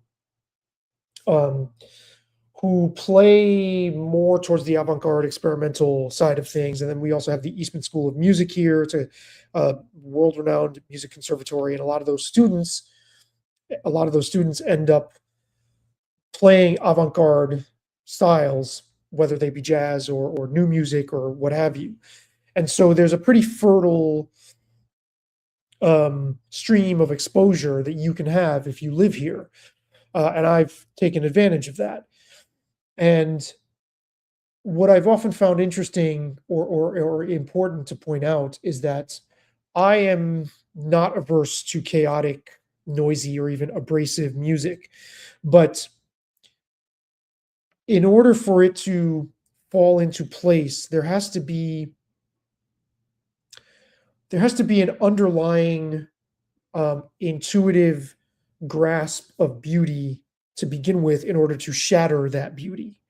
who play more towards the avant-garde experimental side of things. And then we also have the Eastman School of Music here. It's a world-renowned music conservatory. And a lot of those students end up playing avant-garde styles, whether they be jazz or new music or what have you. And so there's a pretty fertile stream of exposure that you can have if you live here. And I've taken advantage of that. And what I've often found interesting or important to point out is that I am not averse to chaotic, noisy, or even abrasive music. But in order for it to fall into place, there has to be an underlying intuitive grasp of beauty to begin with in order to shatter that beauty.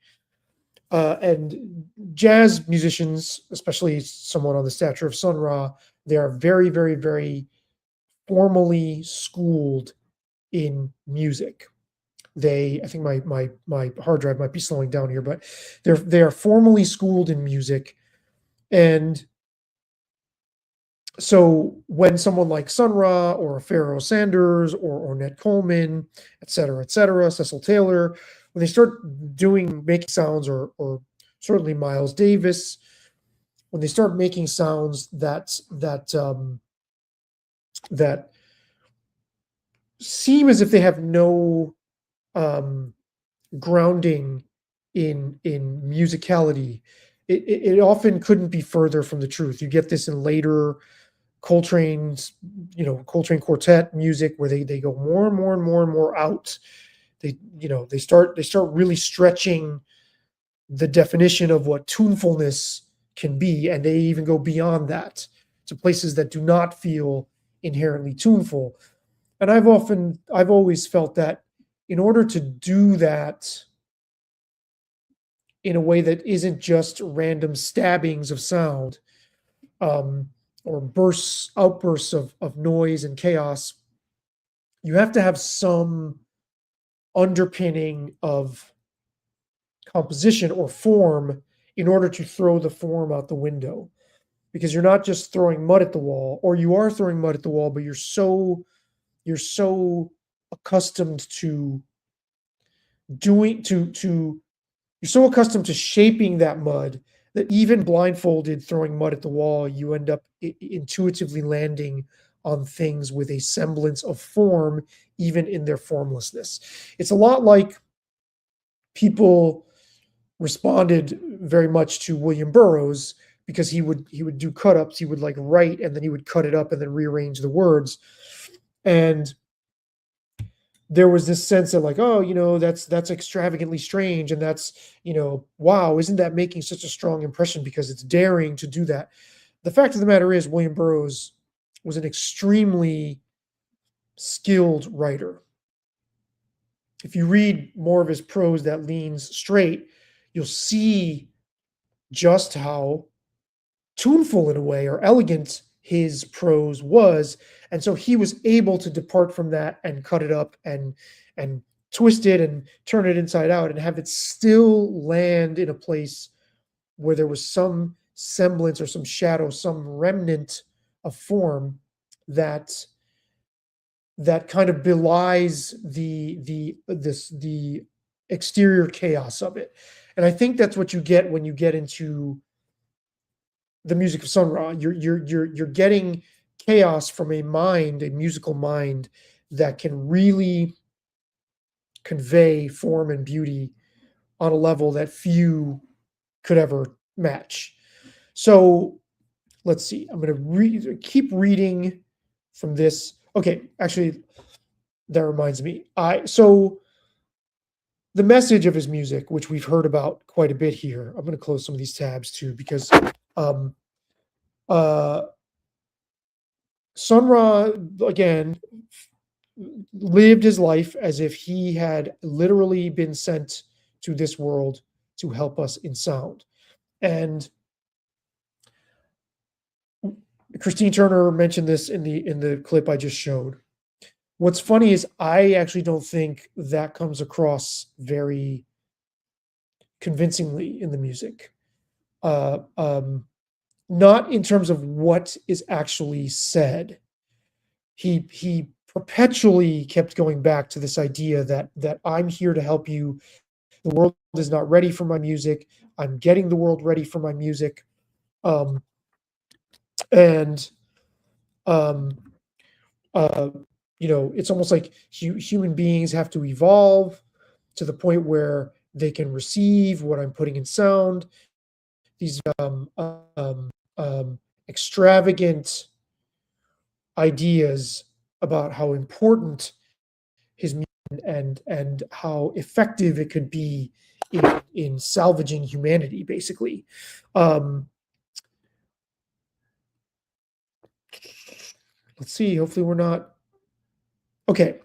And jazz musicians, especially someone on the stature of Sun Ra, they are very, very, very formally schooled in music. I think my hard drive might be slowing down here, but they are formally schooled in music. And so when someone like Sun Ra or Pharaoh Sanders or Ornette Coleman, et cetera, Cecil Taylor, when they start making sounds, or certainly Miles Davis, when they start making sounds that seem as if they have no grounding in musicality, it often couldn't be further from the truth. You get this in later Coltrane quartet music, where they go more and more and more and more out. They start really stretching the definition of what tunefulness can be, and they even go beyond that to places that do not feel inherently tuneful. And I've always felt that in order to do that in a way that isn't just random stabbings of sound, or outbursts of noise and chaos, you have to have some underpinning of composition or form in order to throw the form out the window. Because you're not just throwing mud at the wall, or you are throwing mud at the wall, but you're so accustomed to shaping that mud that even blindfolded throwing mud at the wall, you end up intuitively landing on things with a semblance of form, even in their formlessness. It's a lot like people responded very much to William Burroughs, because he would do cut-ups. He would like write, and then he would cut it up and then rearrange the words. And there was this sense that like, oh, that's extravagantly strange, and that's, wow, isn't that making such a strong impression because it's daring to do that? The fact of the matter is, William Burroughs was an extremely skilled writer. If you read more of his prose that leans straight, you'll see just how tuneful in a way, or elegant, his prose was. And so he was able to depart from that and cut it up and twist it and turn it inside out and have it still land in a place where there was some semblance or some shadow, some remnant of form that kind of belies the exterior chaos of it. And I think that's what you get when you get into the music of Sun Ra. You're getting chaos from a musical mind that can really convey form and beauty on a level that few could ever match. So let's see. I'm going to keep reading from this. Okay, actually, that reminds me. So the message of his music, which we've heard about quite a bit here. I'm going to close some of these tabs too, because Sun Ra, again, lived his life as if he had literally been sent to this world to help us in sound. And Christine Turner mentioned this in the clip I just showed. What's funny is I actually don't think that comes across very convincingly in the music. Not in terms of what is actually said. He perpetually kept going back to this idea that I'm here to help you. The world is not ready for my music. I'm getting the world ready for my music. It's almost like human beings have to evolve to the point where they can receive what I'm putting in sound. These extravagant ideas about how important his music and how effective it could be in salvaging humanity, basically. Let's see. Hopefully we're not. Okay.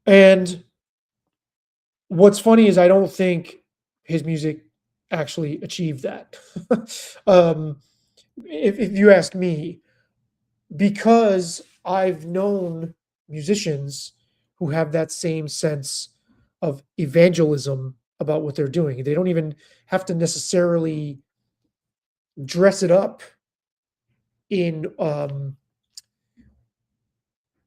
And what's funny is I don't think his music actually achieved that. If you ask me, because I've known musicians who have that same sense of evangelism about what they're doing. They don't even have to necessarily dress it up in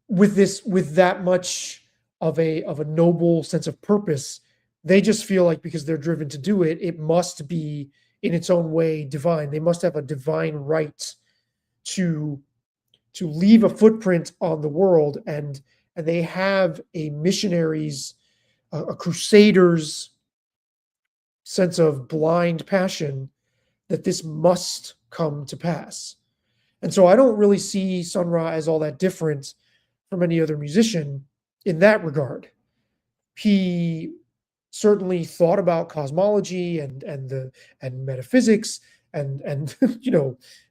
with that much of a noble sense of purpose. They just feel like because they're driven to do it, it must be in its own way divine. They must have a divine right to leave a footprint on the world, and they have a missionary's, a crusader's sense of blind passion that this must come to pass. And so I don't really see Sun Ra as all that different from any other musician in that regard. He certainly thought about cosmology and metaphysics and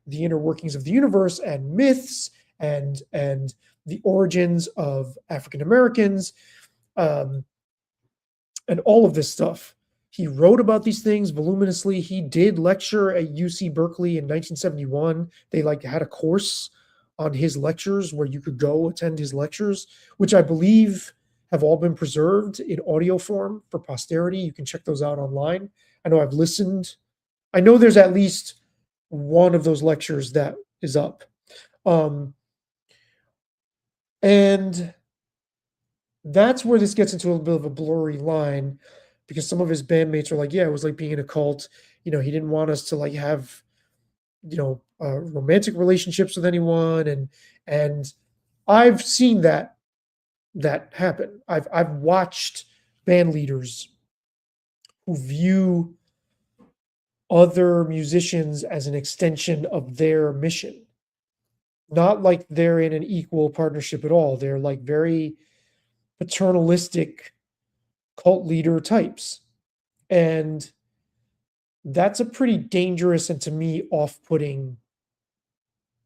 the inner workings of the universe and myths and the origins of African Americans, and all of this stuff. He wrote about these things voluminously. He did lecture at UC Berkeley in 1971. They had a course on his lectures where you could go attend his lectures, which I believe have all been preserved in audio form for posterity. You can check those out online. I know I've listened. I know there's at least one of those lectures that is up. And that's where this gets into a little bit of a blurry line, because some of his bandmates are like, yeah, it was like being in a cult. He didn't want us to have, romantic relationships with anyone. And I've seen that happen. I've watched band leaders who view other musicians as an extension of their mission. Not like they're in an equal partnership at all. They're very paternalistic cult leader types. And that's a pretty dangerous and, to me, off-putting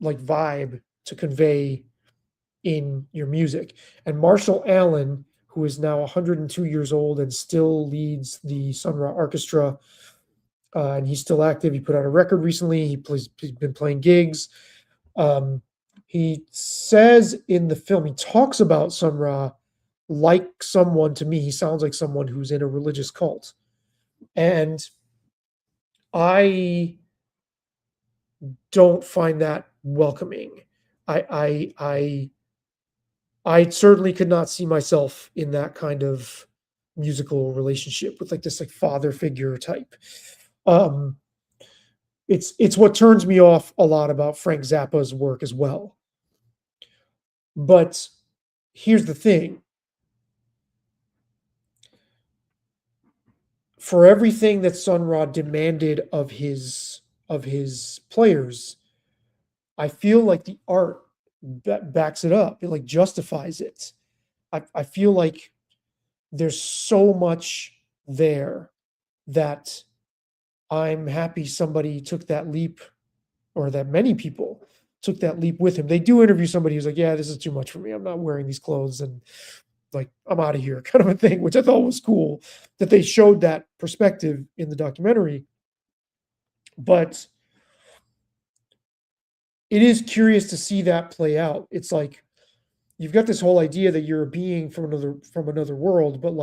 vibe to convey in your music. And Marshall Allen, who is now 102 years old and still leads the Sun Ra Orchestra, and he's still active. He put out a record recently. He's been playing gigs. He says in the film, he talks about Sun Ra like someone, to me, he sounds like someone who's in a religious cult. And I don't find that welcoming. I certainly could not see myself in that kind of musical relationship with this father figure type. It's what turns me off a lot about Frank Zappa's work as well. But here's the thing. For everything that Sun Ra demanded of his players, I feel like the art backs it up. It justifies it. I feel like there's so much there that I'm happy somebody took that leap, or that many people took that leap with him. They do interview somebody who's like, yeah, this is too much for me. I'm not wearing these clothes, and I'm out of here, kind of a thing, which I thought was cool that they showed that perspective in the documentary. But it is curious to see that play out. It's you've got this whole idea that you're a being from another world, but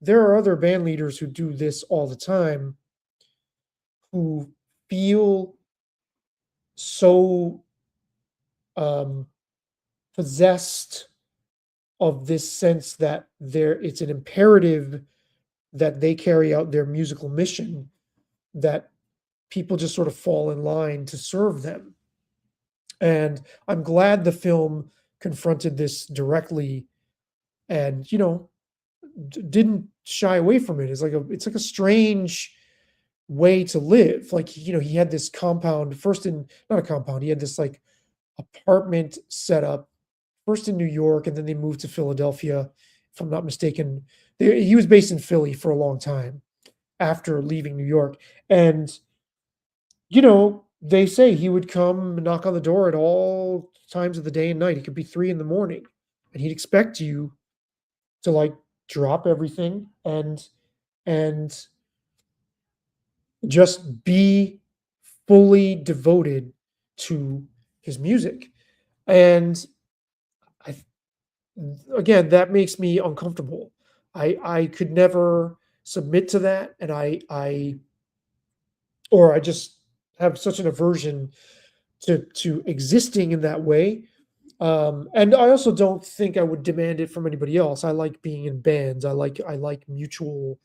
there are other band leaders who do this all the time, who feel so possessed of this sense that it's an imperative that they carry out their musical mission, that people just sort of fall in line to serve them. And I'm glad the film confronted this directly and, didn't shy away from it. It's like a strange way to live. He had this compound, not a compound, he had this apartment set up first in New York, and then they moved to Philadelphia, if I'm not mistaken. He was based in Philly for a long time after leaving New York. And, they say he would come knock on the door at all times of the day and night. It could be 3 a.m, and he'd expect you to drop everything and just be fully devoted to his music. And again, that makes me uncomfortable. I could never submit to that, and or I just have such an aversion to existing in that way. And I also don't think I would demand it from anybody else. I like being in bands. I like mutual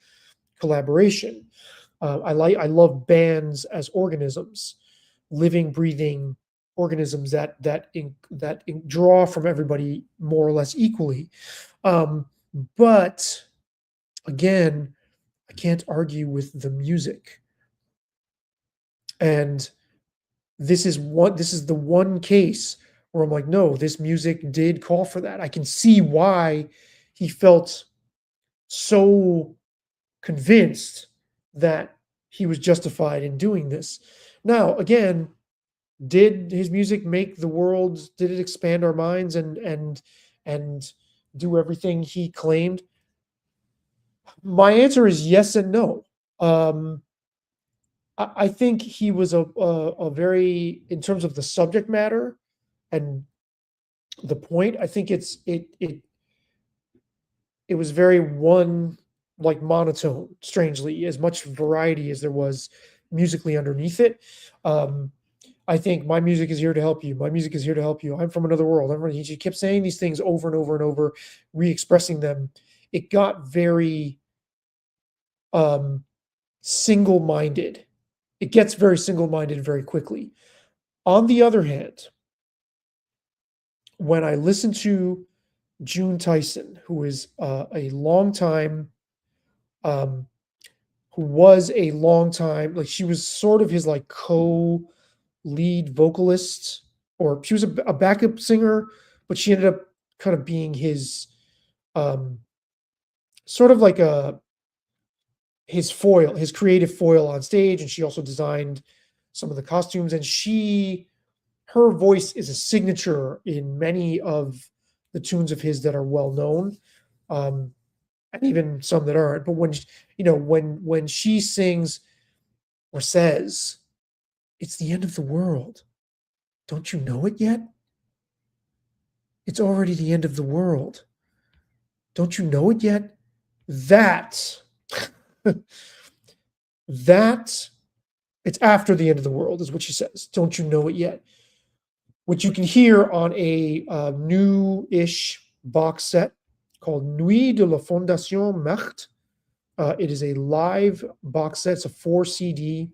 collaboration. I love bands as organisms, living, breathing organisms that draw from everybody more or less equally. But again, I can't argue with the music, and this is the one case where I'm like, no, this music did call for that. I can see why he felt so convinced that he was justified in doing this. Now, again, did his music make the world? Did it expand our minds and do everything he claimed? My answer is yes and no. I think he was a very, in terms of the subject matter and the point, I think it was very like monotone, strangely, as much variety as there was musically underneath it. I think my music is here to help you. My music is here to help you. I'm from another world. He kept saying these things over and over and over, re-expressing them. It got very single-minded. It gets very single-minded very quickly. On the other hand, when I listen to June Tyson, who is a long time, who was a long time, like she was sort of his like co-lead vocalist, or she was a backup singer, but she ended up kind of being his sort of like his foil, his creative foil on stage, and she also designed some of the costumes, and her voice is a signature in many of the tunes of his that are well known, and even some that aren't. But when she sings or says, "It's the end of the world. Don't you know it yet? It's already the end of the world. Don't you know it yet?" That that it's after the end of the world is what she says. Don't you know it yet? Which you can hear on a new-ish box set called Nuit de la Fondation Meurthe. It is a live box set. It's a 4 CD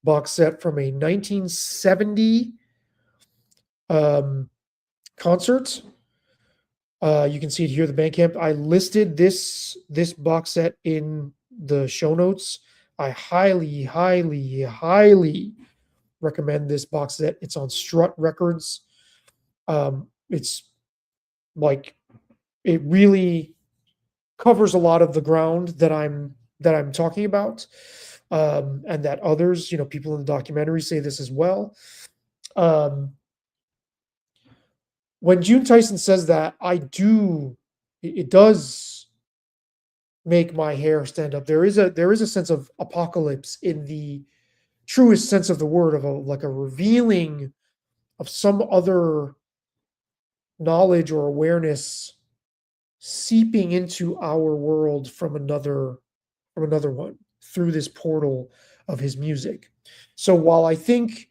box set from a 1970 concert. You can see it here, the Bandcamp. I listed this box set in the show notes. I highly, highly, highly recommend this box set. It's on Strut Records. It's like, it really covers a lot of the ground that I'm talking about, and that others, people in the documentary say this as well. When June Tyson says that, it does make my hair stand up. There is a sense of apocalypse in the truest sense of the word, of a revealing of some other knowledge or awareness seeping into our world from another one through this portal of his music. So while I think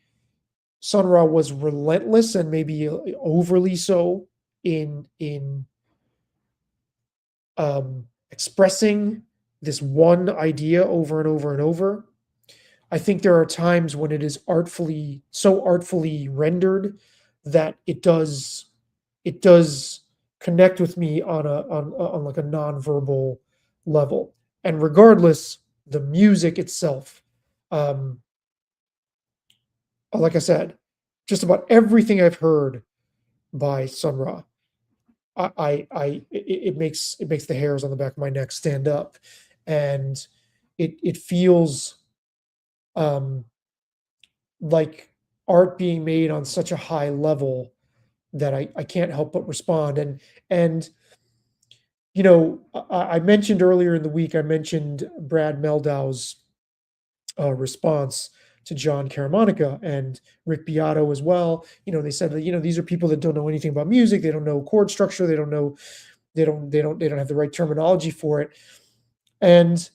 Sun Ra was relentless and maybe overly so in expressing this one idea over and over and over, I think there are times when it is so artfully rendered that it does connect with me on like a nonverbal level. And regardless, the music itself, like I said, just about everything I've heard by Sun Ra, it makes the hairs on the back of my neck stand up, and it feels like art being made on such a high level that I can't help but respond. And I mentioned earlier in the week, I mentioned Brad Meldau's response to John Caramanica and Rick Beato as well. They said that, these are people that don't know anything about music. They don't know chord structure. They don't know, they don't have the right terminology for it. And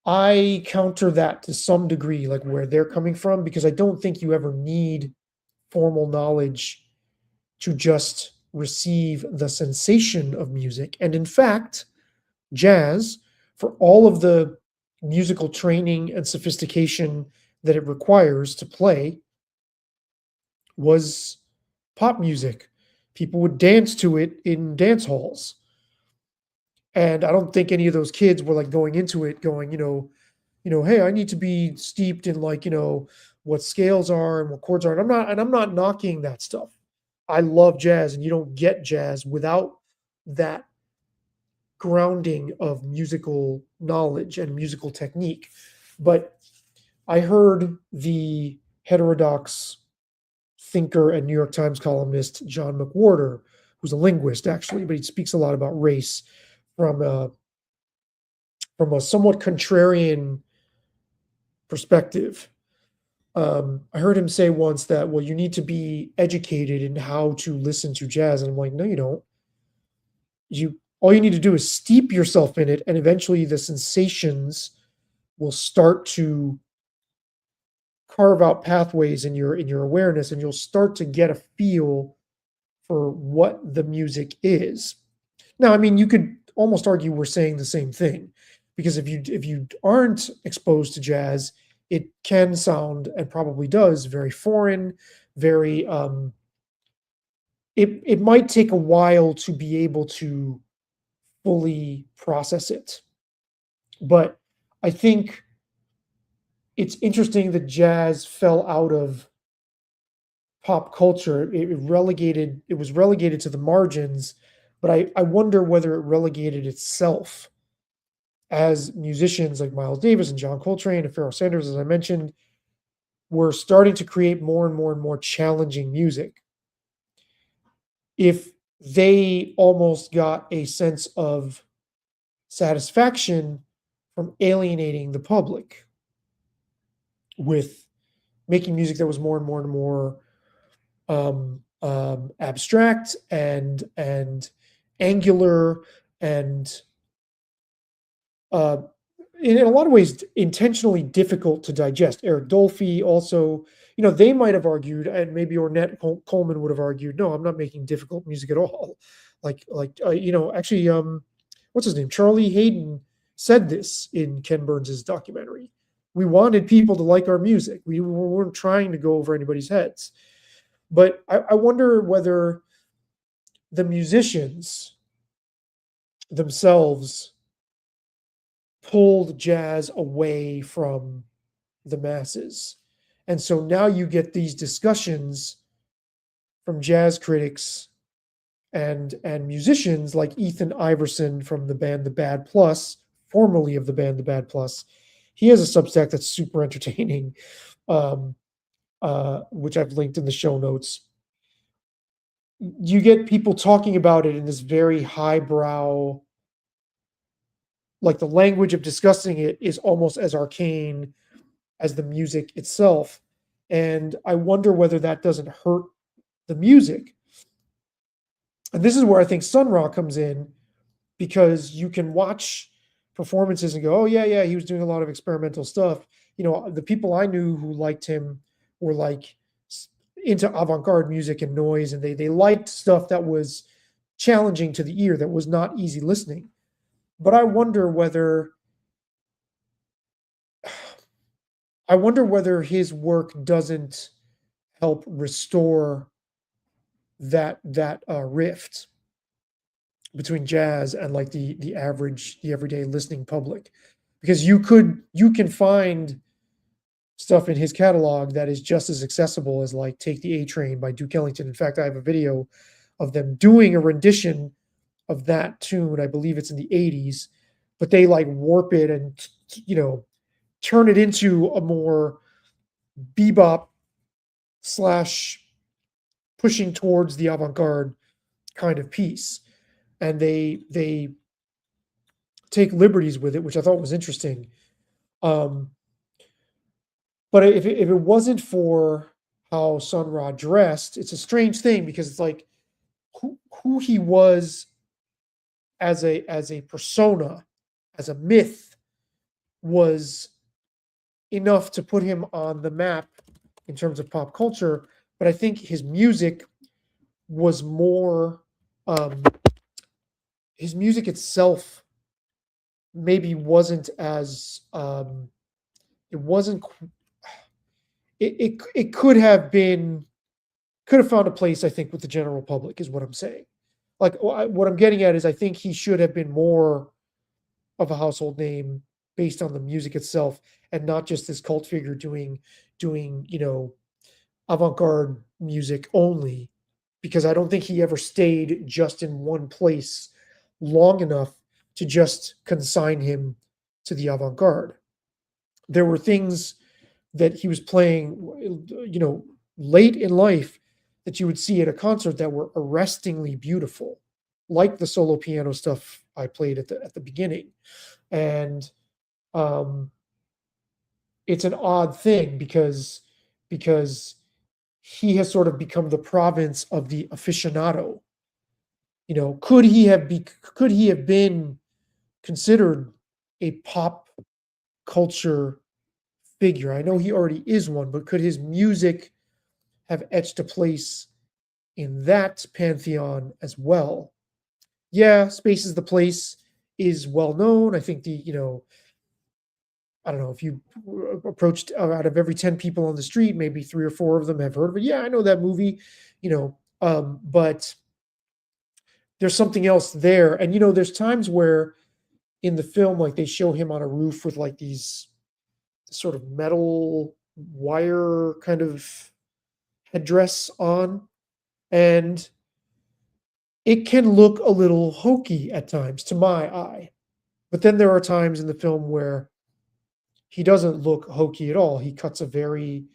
I counter that to some degree, like where they're coming from, because I don't think you ever need formal knowledge to just receive the sensation of music. And in fact, jazz, for all of the musical training and sophistication that it requires to play, was pop music. People would dance to it in dance halls. And I don't think any of those kids were like going into it going, hey, I need to be steeped in like, what scales are and what chords are. And I'm not knocking that stuff. I love jazz, and you don't get jazz without that grounding of musical knowledge and musical technique. But I heard the heterodox thinker and New York Times columnist John McWhorter, who's a linguist actually, but he speaks a lot about race from a somewhat contrarian perspective. I heard him say once that, well, you need to be educated in how to listen to jazz. And I'm like, no, you don't. All you need to do is steep yourself in it, and eventually the sensations will start to carve out pathways in your awareness, and you'll start to get a feel for what the music is. Now, I mean, you could almost argue we're saying the same thing, because if you aren't exposed to jazz, it can sound, and probably does, very foreign, very it might take a while to be able to fully process it. But I think it's interesting that jazz fell out of pop culture. It was relegated to the margins, but I wonder whether it relegated itself, as musicians like Miles Davis and John Coltrane and Pharoah Sanders, as I mentioned, were starting to create more and more and more challenging music. If they almost got a sense of satisfaction from alienating the public with making music that was more and more and more abstract and angular and in a lot of ways intentionally difficult to digest. Eric Dolphy also, they might have argued, and maybe Ornette Coleman would have argued, no, I'm not making difficult music at all. Actually, what's his name? Charlie Hayden said this in Ken Burns's documentary. We wanted people to like our music. We weren't trying to go over anybody's heads. But I wonder whether the musicians themselves pulled jazz away from the masses. And so now you get these discussions from jazz critics and musicians like Ethan Iverson from the band The Bad Plus, formerly of the band The Bad Plus. He has a Substack that's super entertaining, which I've linked in the show notes. You get people talking about it in this very highbrow, like the language of discussing it is almost as arcane as the music itself. And I wonder whether that doesn't hurt the music. And this is where I think Sun Ra comes in, because you can watch performances and go, oh, yeah, he was doing a lot of experimental stuff. The people I knew who liked him were like into avant-garde music and noise, and they liked stuff that was challenging to the ear, that was not easy listening. But I wonder whether his work doesn't help restore that rift between jazz and like the everyday listening public, because you can find stuff in his catalog that is just as accessible as like Take the A Train by Duke Ellington. In fact, I have a video of them doing a rendition of that tune. I believe it's in the 80s, but they like warp it and turn it into a more bebop / pushing towards the avant-garde kind of piece. And they take liberties with it, which I thought was interesting. But if it wasn't for how Sun Ra dressed, it's a strange thing because it's like who he was as a persona, as a myth, was enough to put him on the map in terms of pop culture. But I think his music was more, his music itself maybe wasn't as, it wasn't, it could have found a place, I think, with the general public, is what I'm saying. Like, what I'm getting at is I think he should have been more of a household name based on the music itself, and not just this cult figure doing avant-garde music only, because I don't think he ever stayed just in one place long enough to just consign him to the avant-garde. There were things that he was playing, late in life, that you would see at a concert that were arrestingly beautiful, like the solo piano stuff I played at the beginning. And it's an odd thing because he has sort of become the province of the aficionado. Could he have been considered a pop culture figure? I know he already is one, but could his music have etched a place in that pantheon as well? Yeah, Space is the Place is well known. I think I don't know, if you approached out of every 10 people on the street, maybe 3 or 4 of them have heard of it. Yeah, I know that movie, but there's something else there. And, there's times where in the film, like, they show him on a roof with like these sort of metal wire kind of headdress on, and it can look a little hokey at times to my eye. But then there are times in the film where he doesn't look hokey at all. He cuts a very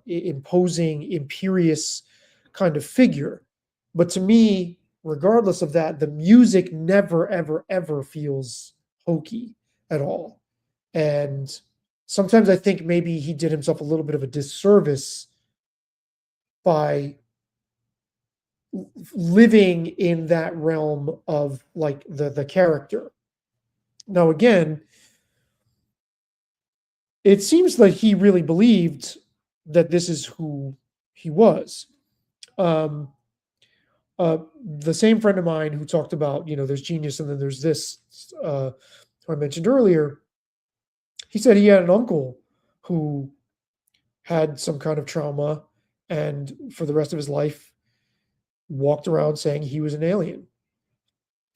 imposing, imperious kind of figure. But to me, regardless of that, the music never, ever, ever feels hokey at all. And sometimes I think maybe he did himself a little bit of a disservice by living in that realm of like the character. Now, again, it seems like he really believed that this is who he was. The same friend of mine who talked about, there's genius and then there's this, who I mentioned earlier, he said he had an uncle who had some kind of trauma and for the rest of his life walked around saying he was an alien.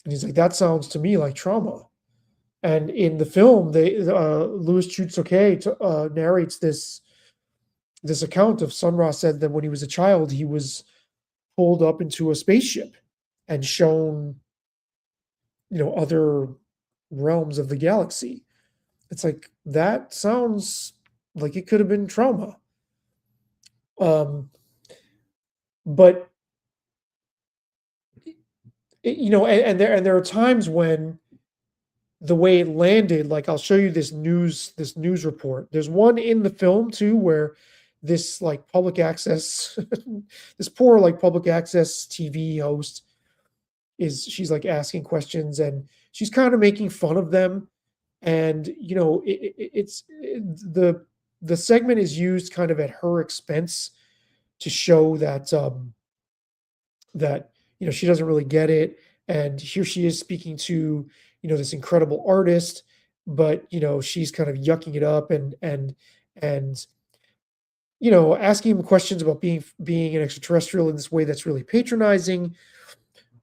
And he's like, that sounds to me like trauma. And in the film, Louis Chutsuke narrates this account of Sun Ra said that when he was a child, he was pulled up into a spaceship and shown, other realms of the galaxy. It's like, that sounds like it could have been trauma. But and there are times when the way it landed, like I'll show you this news report. There's one in the film too where this like public access, this poor like public access TV host she's like asking questions and she's kind of making fun of them, and the segment is used kind of at her expense to show that she doesn't really get it, and here she is speaking to this incredible artist, but she's kind of yucking it up and asking him questions about being an extraterrestrial in this way that's really patronizing.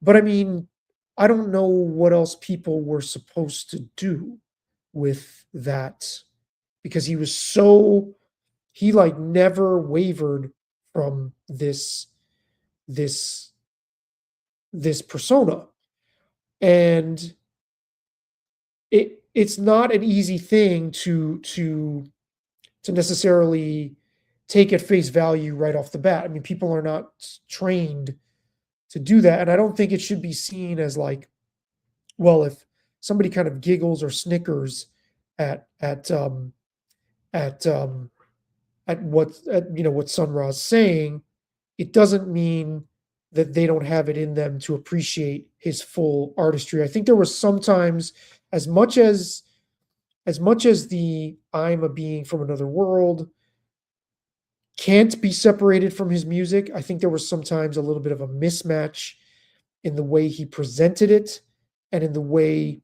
But I mean, I don't know what else people were supposed to do with that, because he like never wavered from this persona. And it's not an easy thing to necessarily take at face value right off the bat. I mean, people are not trained to do that. And I don't think it should be seen as like, well, if somebody kind of giggles or snickers at at what Sun Ra's saying, it doesn't mean that they don't have it in them to appreciate his full artistry. I think there was sometimes, as much as the I'm a being from another world can't be separated from his music, I think there was sometimes a little bit of a mismatch in the way he presented it and in the way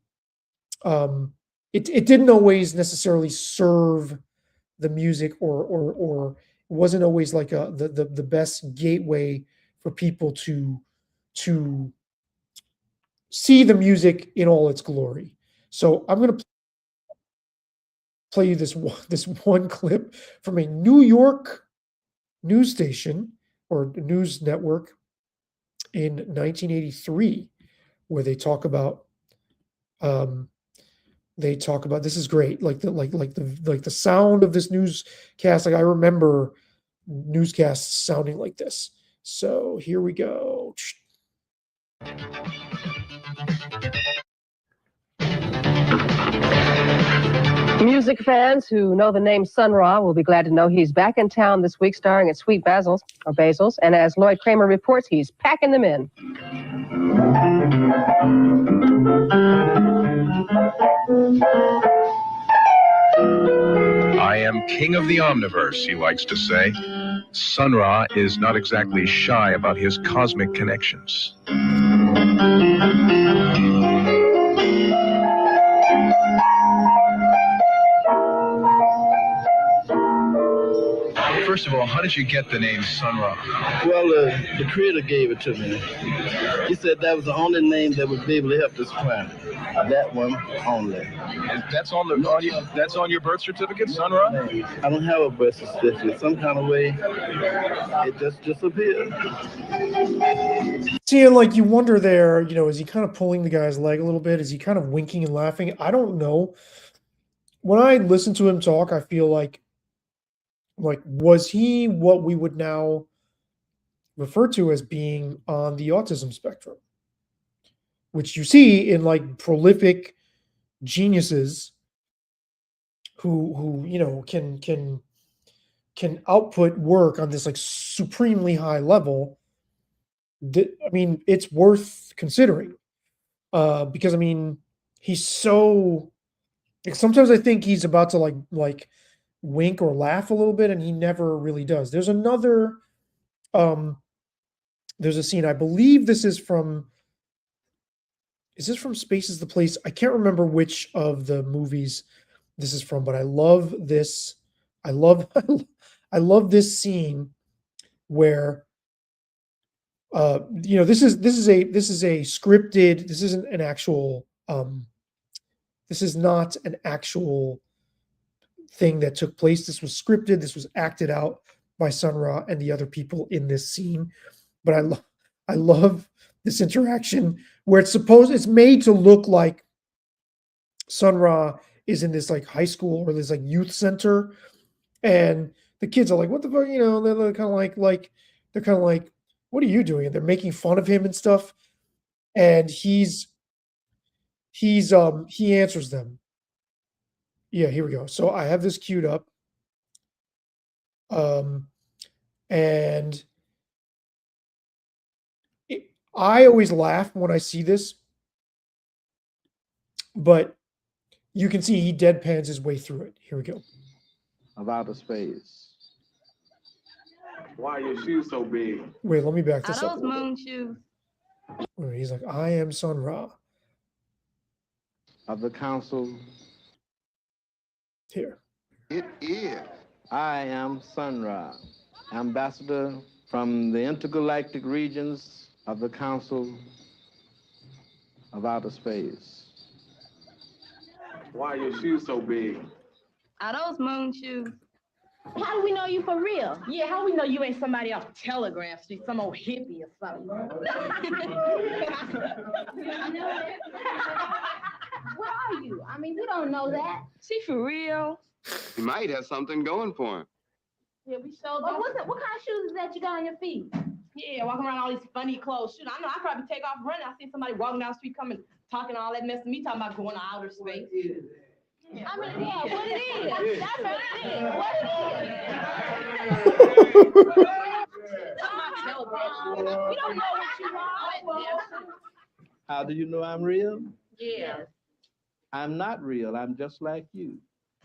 it didn't always necessarily serve the music, or it wasn't always like the best gateway for people to see the music in all its glory. So I'm going to play you this one clip from a New York news station or news network in 1983, where they talk about this is great, like the sound of this newscast. Like I remember newscasts sounding like this. So here we go.
Music fans who know the name Sun Ra will be glad to know he's back in town this week starring at Sweet Basil's, or Basil's, and as Lloyd Kramer reports, he's packing them in.
I am king of the omniverse, he likes to say. Sun Ra is not exactly shy about his cosmic connections. First of all, how did you get the name Sun Ra?
Well, the creator gave it to me. He said that was the only name that would be able to help this planet. That one only.
And that's on your birth certificate, Sun Ra?
I don't have a birth certificate. Some kind of way, it just disappeared.
See, and like you wonder there, is he kind of pulling the guy's leg a little bit? Is he kind of winking and laughing? I don't know. When I listen to him talk, I feel like was he what we would now refer to as being on the autism spectrum, which you see in like prolific geniuses who can output work on this like supremely high level. I mean, it's worth considering because I mean, he's so like, sometimes I think he's about to like wink or laugh a little bit, and he never really does. There's another there's a scene, I believe this is from Space is the Place? I can't remember which of the movies this is from, but I love this. I love this scene where this is a scripted, this isn't an actual this is not an actual thing that took place. This was scripted. This was acted out by Sun Ra and the other people in this scene. But I love this interaction where it's made to look like Sun Ra is in this like high school or this like youth center, and the kids are like, "What the fuck?" They're kind of like, "What are you doing?" And they're making fun of him and stuff. And he answers them. Yeah, here we go. So I have this queued up. And I always laugh when I see this, but you can see he deadpans his way through it. Here we go.
Of outer space.
Why are your shoes so big?
Wait, let me back this up.
Are those moon shoes?
He's like, I am Sun Ra.
Of the council.
Here.
It is. I am Sun Ra, ambassador from the intergalactic regions of the Council of Outer Space.
Why are your shoes so big?
Are those moon shoes?
How do we know you for real? Yeah, how we know you ain't somebody off Telegraph Street, some old hippie or something? Where are you? I mean, we don't know that.
She for real?
He might have something going for him.
Yeah, we showed up. What kind of shoes is that you got on your feet? Yeah, walking around all these funny clothes. Shoot, I know I probably take off running. I see somebody walking down the street coming, talking all that mess to me, talking about going to outer space. I mean, yeah, what it is. That's what it is. What it is. We don't know what you are.
How do you know I'm real?
Yeah.
I'm not real. I'm just like you.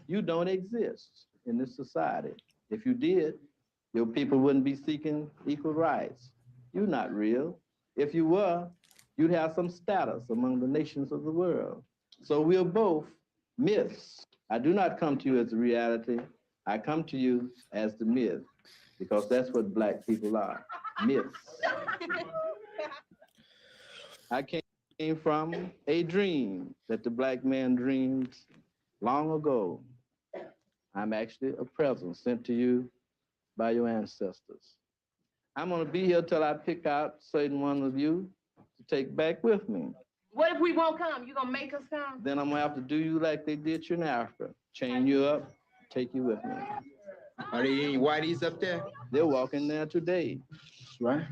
You don't exist in this society. If you did, your people wouldn't be seeking equal rights. You're not real. If you were, you'd have some status among the nations of the world. So we're both myths. I do not come to you as a reality. I come to you as the myth, because that's what Black people are, myths. I came from a dream that the Black man dreamed long ago. I'm actually a present sent to you by your ancestors. I'm gonna be here till I pick out certain one of you to take back with me.
What if we won't come? You gonna make us come?
Then I'm gonna have to do you like they did you in Africa. Chain you up, take you with me.
Are there any whiteys up there?
They're walking there today.
Right.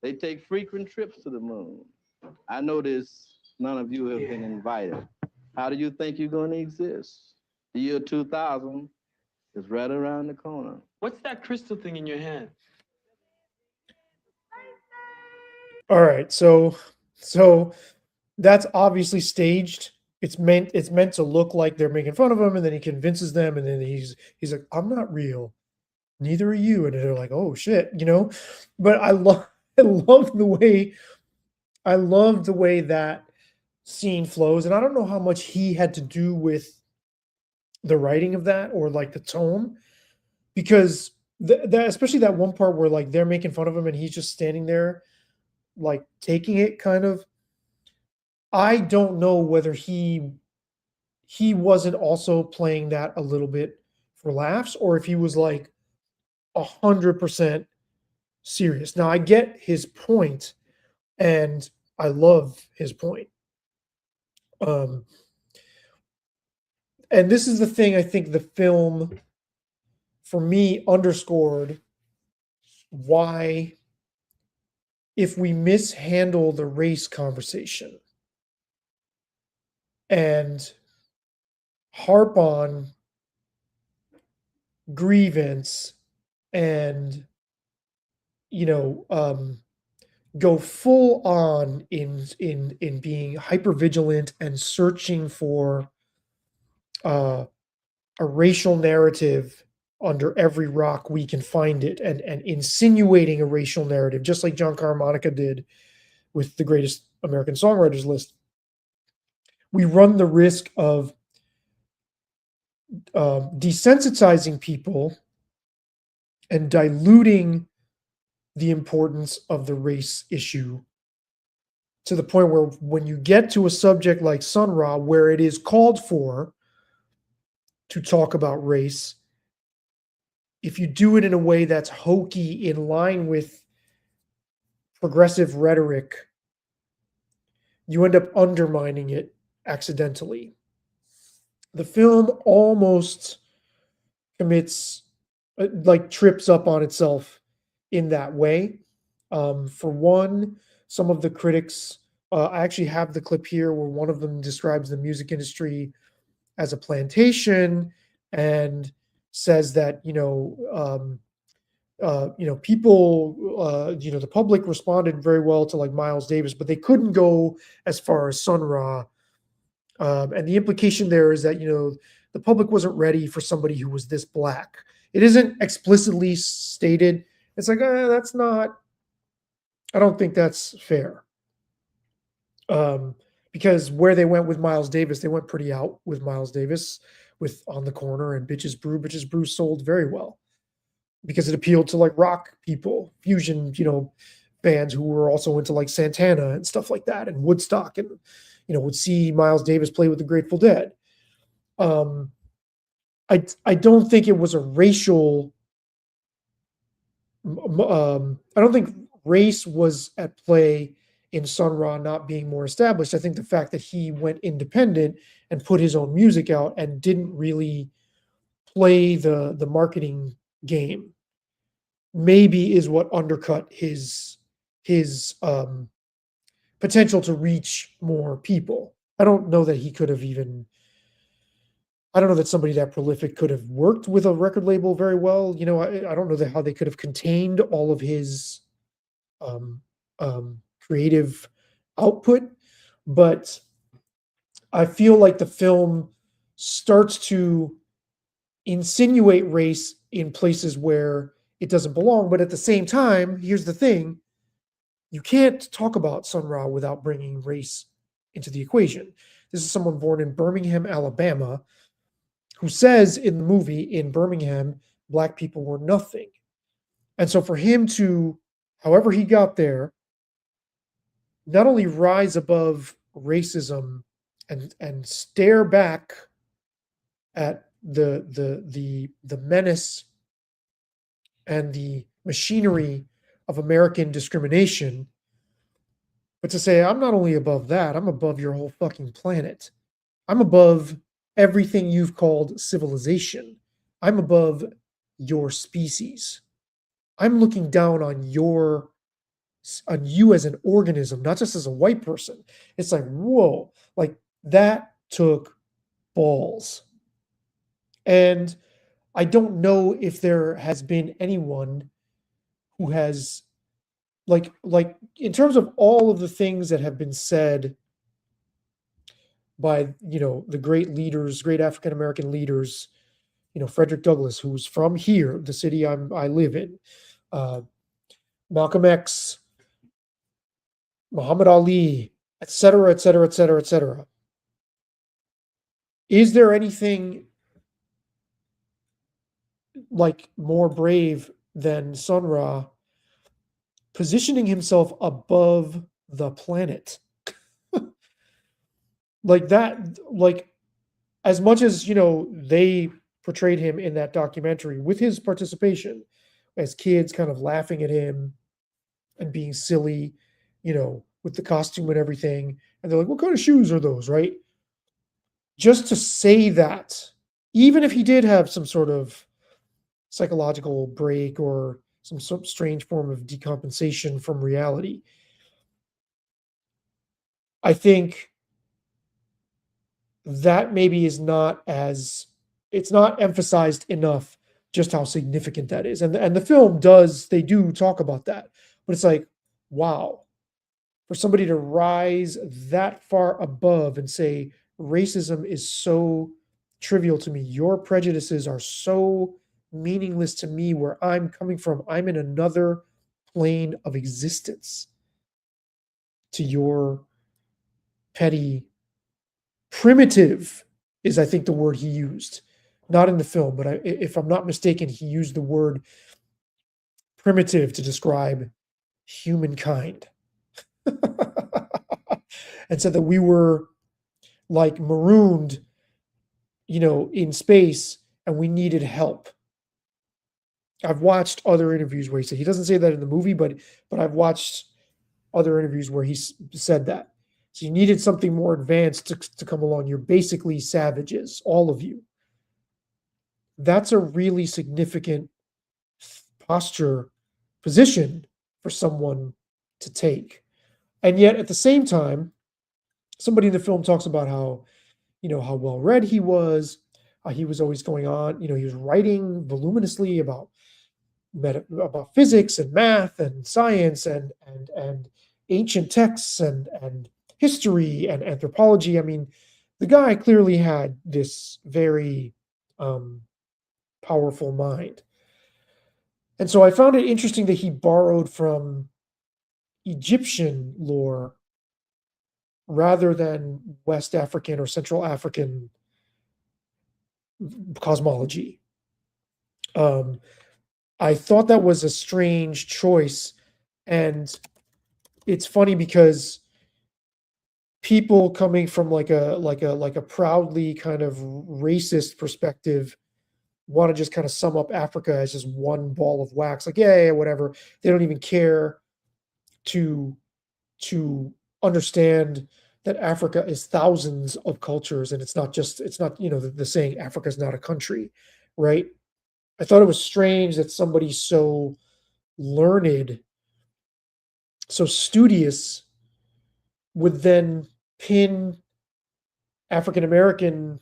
They take frequent trips to the moon. I notice none of you have been invited. How do you think you're gonna exist? The year 2000 is right around the corner.
What's that crystal thing in your hand?
All right, so that's obviously staged. It's meant to look like they're making fun of him, and then he convinces them, and then he's like, "I'm not real, neither are you," and they're like, "Oh shit," you know. But I love the way that scene flows, and I don't know how much he had to do with the writing of that or like the tone, because that especially that one part where like they're making fun of him and he's just standing there like taking it kind of. I don't know whether he wasn't also playing that a little bit for laughs, or if he was like 100% serious. Now I get his point, and I love his point. And this is the thing I think the film, for me, underscored why, if we mishandle the race conversation and harp on grievance and go full on in being hyper vigilant and searching for a racial narrative under every rock we can find it, and insinuating a racial narrative, just like John Carmanica did with the greatest American songwriters list. We run the risk of desensitizing people and diluting the importance of the race issue to the point where when you get to a subject like Sun Ra, where it is called for to talk about race, if you do it in a way that's hokey, in line with progressive rhetoric, you end up undermining it accidentally. The film almost commits, trips up on itself in that way. For one, some of the critics, I actually have the clip here where one of them describes the music industry as a plantation and says that, people, the public responded very well to like Miles Davis, but they couldn't go as far as Sun Ra. And the implication there is that, the public wasn't ready for somebody who was this black. It isn't explicitly stated. It's like, that's not, I don't think that's fair. Because where they went with Miles Davis, they went pretty out with Miles Davis with On the Corner and Bitches Brew. Bitches Brew sold very well because it appealed to like rock people, fusion, bands who were also into like Santana and stuff like that, and Woodstock, and would see Miles Davis play with the Grateful Dead. I don't think it was a racial. I don't think race was at play in Sun Ra not being more established. I think the fact that he went independent and put his own music out and didn't really play the marketing game maybe is what undercut his potential to reach more people. I don't know that he could have even I don't know that somebody that prolific could have worked with a record label very well. I don't know how they could have contained all of his creative output, but I feel like the film starts to insinuate race in places where it doesn't belong. But at the same time, here's the thing: you can't talk about Sun Ra without bringing race into the equation. This is someone born in Birmingham, Alabama, who says in the movie, in Birmingham, Black people were nothing. And so for him to, however he got there, not only rise above racism and stare back at the menace and the machinery of American discrimination, but to say, I'm not only above that, I'm above your whole fucking planet. I'm above everything you've called civilization. I'm above your species. I'm looking down on you as an organism, not just as a white person. It's like, whoa, like that took balls. And I don't know if there has been anyone who has like in terms of all of the things that have been said by the great leaders, great African American leaders, Frederick Douglass, who's from here, the city I live in, Malcolm X, Muhammad Ali, et cetera, et cetera, et cetera, et cetera. Is there anything like more brave than Sun Ra positioning himself above the planet? Like that, like as much as they portrayed him in that documentary with his participation as kids kind of laughing at him and being silly, with the costume and everything. And they're like, what kind of shoes are those, right? Just to say that, even if he did have some sort of psychological break or some strange form of decompensation from reality, I think that maybe is not it's not emphasized enough just how significant that is. And the film they do talk about that, but it's like, wow, for somebody to rise that far above and say, racism is so trivial to me, your prejudices are so meaningless to me where I'm coming from, I'm in another plane of existence to your petty primitive is, I think, the word he used, not in the film, but if I'm not mistaken, he used the word primitive to describe humankind. And said that we were like marooned, in space and we needed help. I've watched other interviews where he doesn't say that in the movie, but I've watched other interviews where he said that. So you needed something more advanced to come along. You're basically savages, all of you. That's a really significant position for someone to take. And yet at the same time, somebody in the film talks about how well read he was. He was always going on, he was writing voluminously about physics and math and science and ancient texts and history and anthropology. I mean, the guy clearly had this very powerful mind. And so I found it interesting that he borrowed from Egyptian lore rather than West African or Central African cosmology. I thought that was a strange choice, and it's funny because people coming from like a proudly kind of racist perspective want to just kind of sum up Africa as just one ball of wax, like yeah, whatever. They don't even care to understand that Africa is thousands of cultures, and it's not the saying Africa is not a country, right? I thought it was strange that somebody so learned, so studious, would then pin African American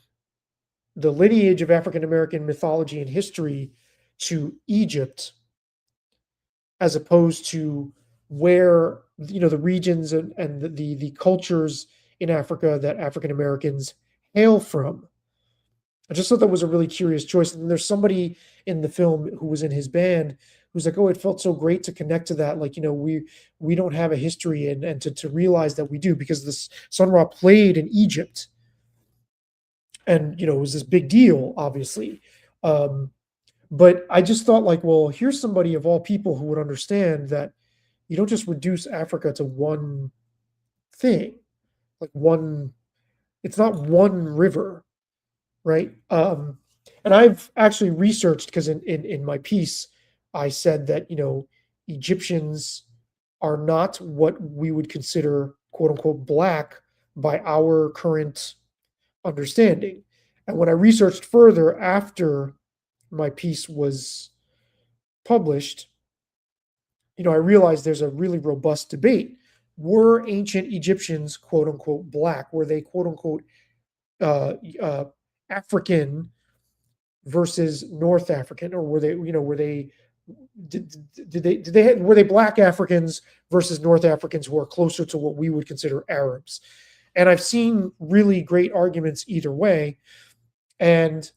the lineage of African American mythology and history to Egypt, as opposed to where, you know, the regions and the cultures in Africa that African Americans hail from. I just thought that was a really curious choice. And there's somebody in the film who was in his band who's like, oh, it felt so great to connect to that. Like, you know, we don't have a history, and to realize that we do, because this Sun Ra played in Egypt. And, you know, it was this big deal, obviously. But I just thought, like, well, here's somebody of all people who would understand that you don't just reduce Africa to one thing, like one, it's not one river, right? And I've actually researched, because in my piece, I said that, you know, Egyptians are not what we would consider, quote unquote, black by our current understanding. And when I researched further after my piece was published, you know, I realized there's a really robust debate. Were ancient Egyptians, quote unquote, black? Were they, quote unquote, African versus North African, or were they, you know, were they were they black Africans versus North Africans who are closer to what we would consider Arabs? And I've seen really great arguments either way. And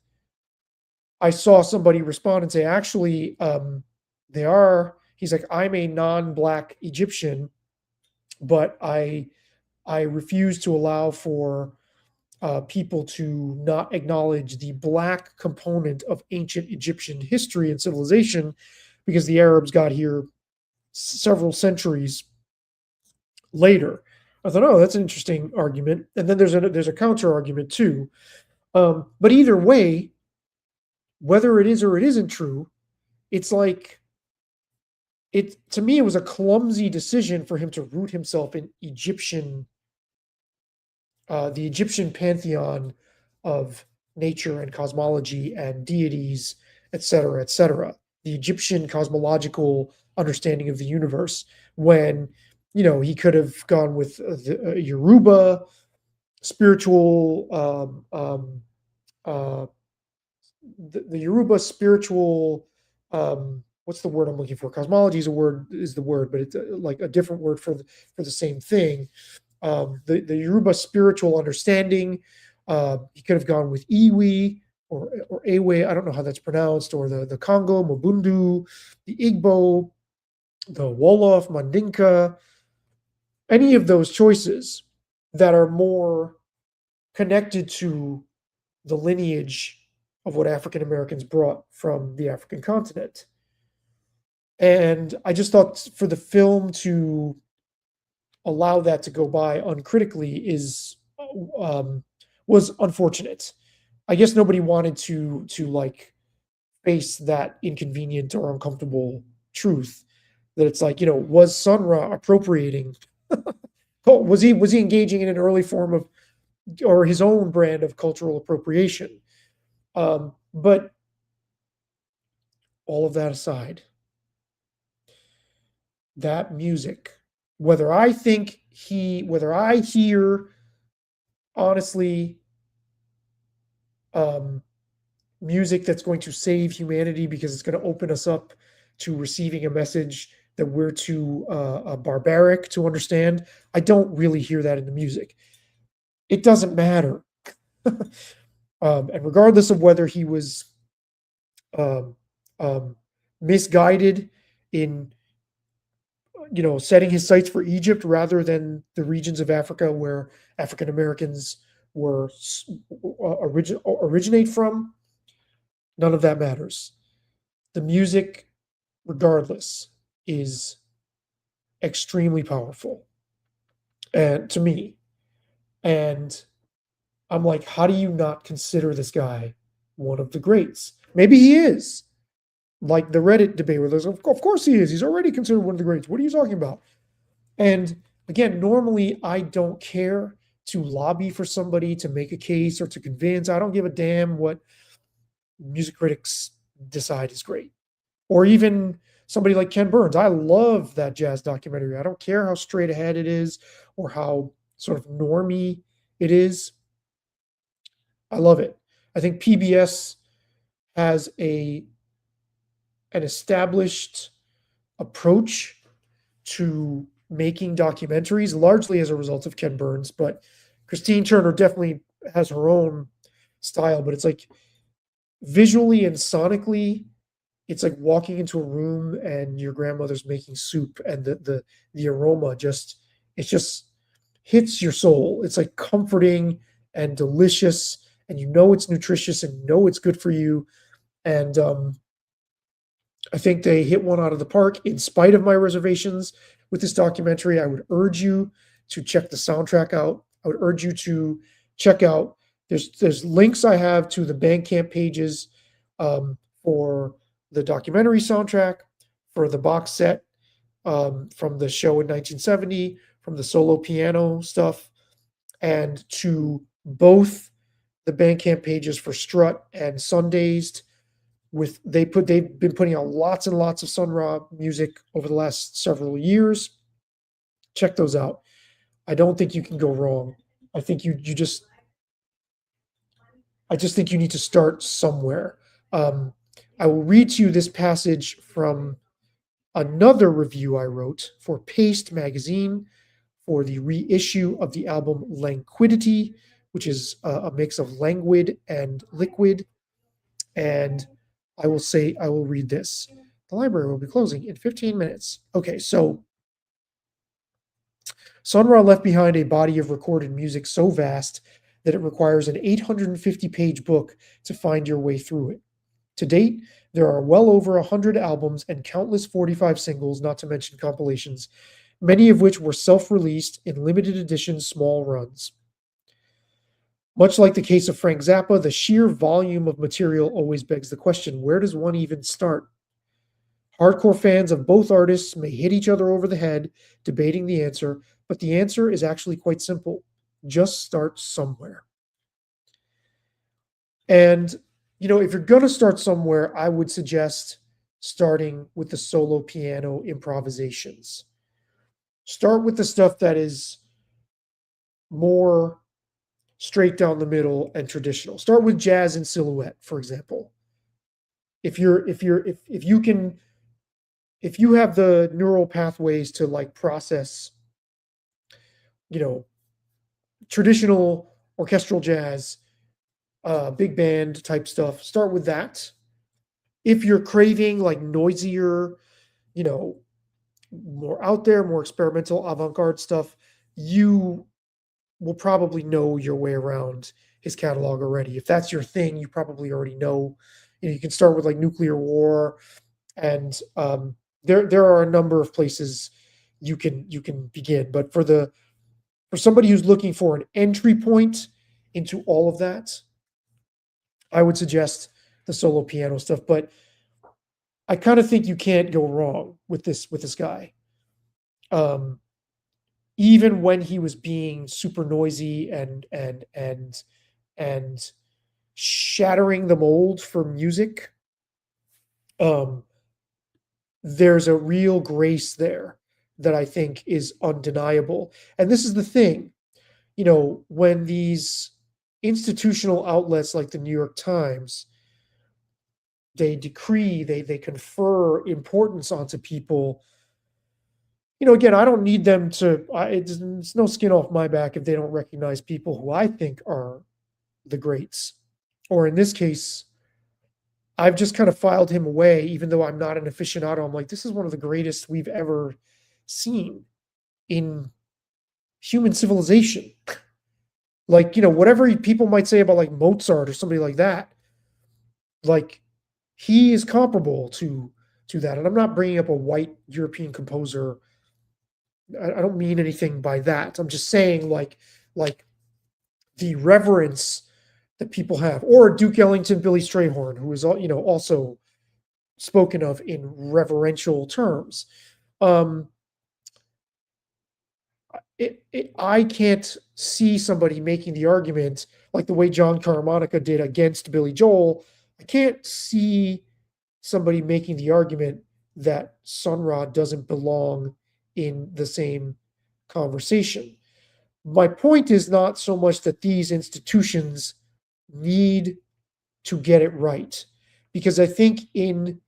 I saw somebody respond and say, actually, they are, he's like, I'm a non-black Egyptian, but I refuse to allow for people to not acknowledge the black component of ancient Egyptian history and civilization, because the Arabs got here several centuries later. I thought, oh, that's an interesting argument. And then there's a counter argument too. But either way, whether it is or it isn't true, it's like, to me, it was a clumsy decision for him to root himself in Egyptian, the Egyptian pantheon of nature and cosmology and deities, etc., etc. The Egyptian cosmological understanding of the universe, when, you know, he could have gone with the Yoruba spiritual, the Yoruba spiritual, what's the word I'm looking for? Cosmology is the word, but it's like a different word for the same thing. The Yoruba spiritual understanding. He could have gone with Iwi or Ewe, I don't know how that's pronounced, or the Congo, Mabundu, the Igbo, the Wolof, Mandinka, any of those choices that are more connected to the lineage of what African Americans brought from the African continent. And I just thought for the film to allow that to go by uncritically was unfortunate. I guess nobody wanted to like face that inconvenient or uncomfortable truth that it's like, you know, was Sun Ra appropriating? was he engaging in an early form of, or his own brand of cultural appropriation? But all of that aside, that music, whether I hear honestly music that's going to save humanity because it's going to open us up to receiving a message that we're too barbaric to understand, I don't really hear that in the music. It doesn't matter. And regardless of whether he was misguided in, you know, setting his sights for Egypt rather than the regions of Africa where African Americans were originate from, none of that matters. The music, regardless, is extremely powerful, and to me, and I'm like, how do you not consider this guy one of the greats? Maybe he is. Like the Reddit debate where there's, of course he is. He's already considered one of the greats. What are you talking about? And again, normally I don't care to lobby for somebody to make a case or to convince. I don't give a damn what music critics decide is great. Or even somebody like Ken Burns. I love that jazz documentary. I don't care how straight ahead it is or how sort of normie it is. I love it. I think PBS has an established approach to making documentaries, largely as a result of Ken Burns, but Christine Turner definitely has her own style, but it's like visually and sonically, it's like walking into a room and your grandmother's making soup, and the aroma just hits your soul. It's like comforting and delicious, and you know it's nutritious and you know it's good for you. And I think they hit one out of the park. In spite of my reservations with this documentary, I would urge you to check the soundtrack out. I would urge you to check out. There's links I have to the Bandcamp pages for the documentary soundtrack, for the box set from the show in 1970, from the solo piano stuff, and to both the Bandcamp pages for Strut and Sundazed. They've been putting out lots and lots of Sun Ra music over the last several years. Check those out. I don't think you can go wrong. I think I just think you need to start somewhere. I will read to you this passage from another review I wrote for Paste magazine for the reissue of the album Languidity, which is a mix of languid and liquid. And I will read this. The library will be closing in 15 minutes. Okay, so Sun Ra left behind a body of recorded music so vast that it requires an 850-page book to find your way through it. To date, there are well over 100 albums and countless 45 singles, not to mention compilations, many of which were self-released in limited edition small runs. Much like the case of Frank Zappa, the sheer volume of material always begs the question, where does one even start? Hardcore fans of both artists may hit each other over the head debating the answer, but the answer is actually quite simple. Just start somewhere. And, if you're going to start somewhere, I would suggest starting with the solo piano improvisations. Start with the stuff that is more straight down the middle and traditional. Start with jazz and silhouette, for example. If you have the neural pathways to like process, traditional orchestral jazz, big band type stuff, start with that. If you're craving like noisier, more out there, more experimental avant-garde stuff, you will probably know your way around his catalog already. If that's your thing, you probably already know. You can start with like Nuclear War, and there are a number of places you can begin. But for somebody who's looking for an entry point into all of that, I would suggest the solo piano stuff. But I kind of think you can't go wrong with this guy. Even when he was being super noisy and shattering the mold for music, there's a real grace there that I think is undeniable. And this is the thing, when these institutional outlets like the New York Times, they confer importance onto people. Again, I don't need them to, it's no skin off my back if they don't recognize people who I think are the greats. Or in this case, I've just kind of filed him away, even though I'm not an aficionado. I'm like, this is one of the greatest we've ever seen in human civilization. Like, whatever people might say about like Mozart or somebody like that, like he is comparable to that. And I'm not bringing up a white European composer. I don't mean anything by that. I'm just saying like the reverence that people have, or Duke Ellington, Billy Strayhorn, who is also spoken of in reverential terms. I can't see somebody making the argument like the way John Caramanica did against Billy Joel. I can't see somebody making the argument that Sun Ra doesn't belong in the same conversation. My point is not so much that these institutions need to get it right. Because I think in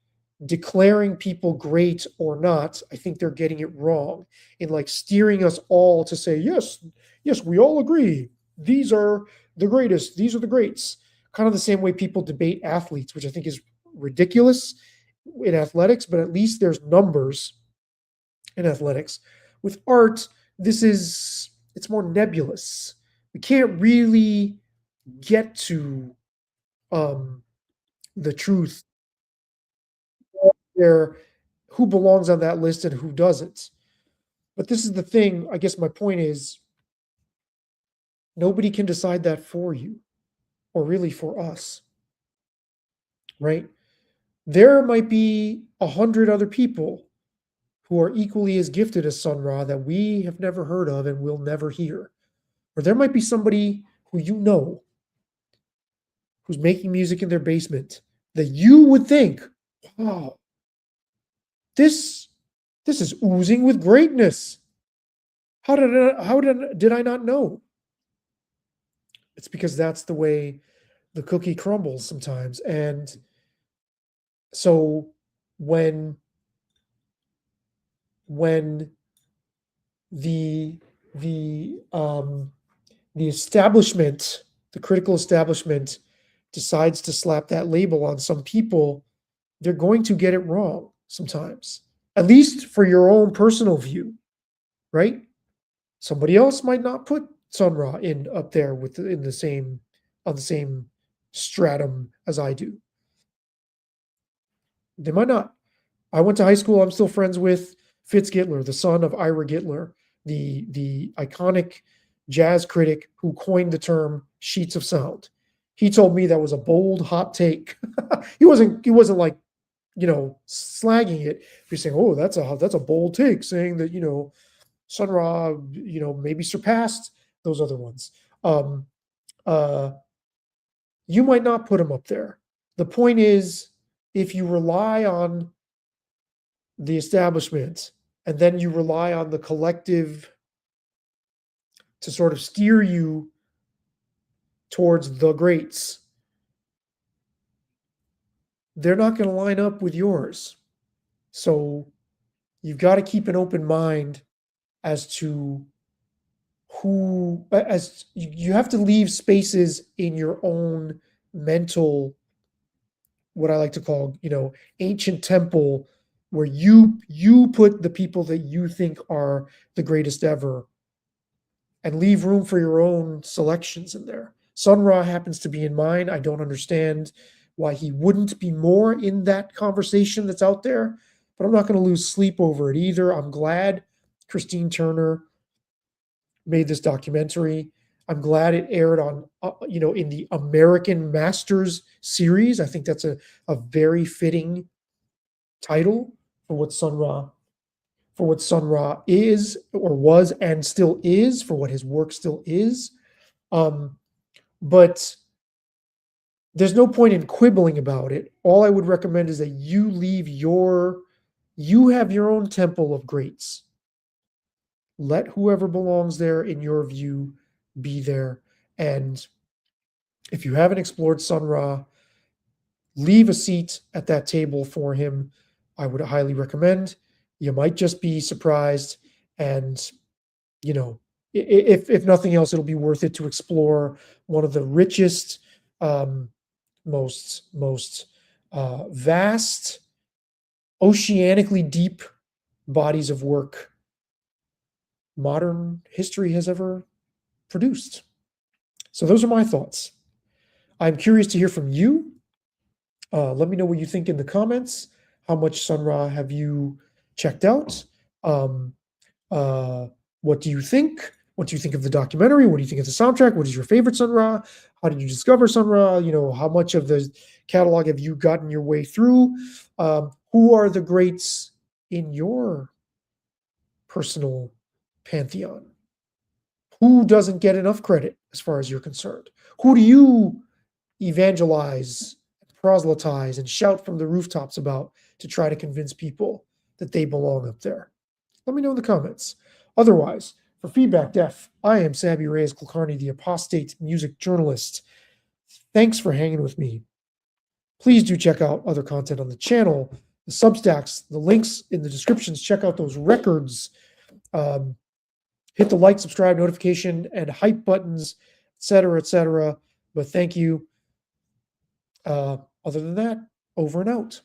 declaring people great or not, I think they're getting it wrong in like steering us all to say, yes, yes, we all agree. These are the greatest. These are the greats. Kind of the same way people debate athletes, which I think is ridiculous in athletics, but at least there's numbers in athletics. With art, it's more nebulous. We can't really get to the truth there, who belongs on that list and who doesn't. But this is the thing, I guess my point is, nobody can decide that for you, or really for us, right? There might be 100 other people who are equally as gifted as Sun Ra that we have never heard of and will never hear. Or there might be somebody who you know who's making music in their basement that you would think, wow, this is oozing with greatness. How did I not know? It's because that's the way the cookie crumbles sometimes. And so when the establishment, the critical establishment, decides to slap that label on some people, they're going to get it wrong sometimes, at least for your own personal view, right? Somebody else might not put Sun Ra in up there on the same stratum as I do. They might not. I went to high school. I'm still friends with Fitz Gittler, the son of Ira Gittler, the iconic jazz critic who coined the term sheets of sound. He told me that was a bold, hot take. He wasn't like, slagging it. He's saying, "Oh, that's a bold take," saying that, Sun Ra, maybe surpassed those other ones. You might not put him up there. The point is, if you rely on the establishment and then you rely on the collective to sort of steer you towards the greats, they're not going to line up with yours. So you've got to keep an open mind as to as you have to leave spaces in your own mental, what I like to call, ancient temple, where you put the people that you think are the greatest ever and leave room for your own selections in there. Sun Ra happens to be in mine. I don't understand why he wouldn't be more in that conversation that's out there, but I'm not going to lose sleep over it either. I'm glad Christine Turner made this documentary. I'm glad it aired on, in the American Masters series. I think that's a very fitting title for what Sun Ra is, or was, and still is, for what his work still is. But there's no point in quibbling about it. All I would recommend is that you have your own temple of greats. Let whoever belongs there in your view be there. And if you haven't explored Sun Ra, leave a seat at that table for him. I would highly recommend. You might just be surprised, and if nothing else, it'll be worth it to explore one of the richest, most vast, oceanically deep bodies of work modern history has ever produced. So those are my thoughts. I'm curious to hear from you. Let me know what you think in the comments. How much Sun Ra have you checked out? What do you think? What do you think of the documentary? What do you think of the soundtrack? What is your favorite Sun Ra? How did you discover Sun Ra? How much of the catalog have you gotten your way through? Who are the greats in your personal pantheon? Who doesn't get enough credit as far as you're concerned? Who do you evangelize, proselytize, and shout from the rooftops about to try to convince people that they belong up there? Let me know in the comments. Otherwise, for Feedback Def, I am Sabby Reyes Kulkarni, the apostate music journalist. Thanks for hanging with me. Please do check out other content on the channel, the Substacks, the links in the descriptions. Check out those records. Hit the like, subscribe, notification, and hype buttons, etc., etc. But thank you. Other than that, over and out.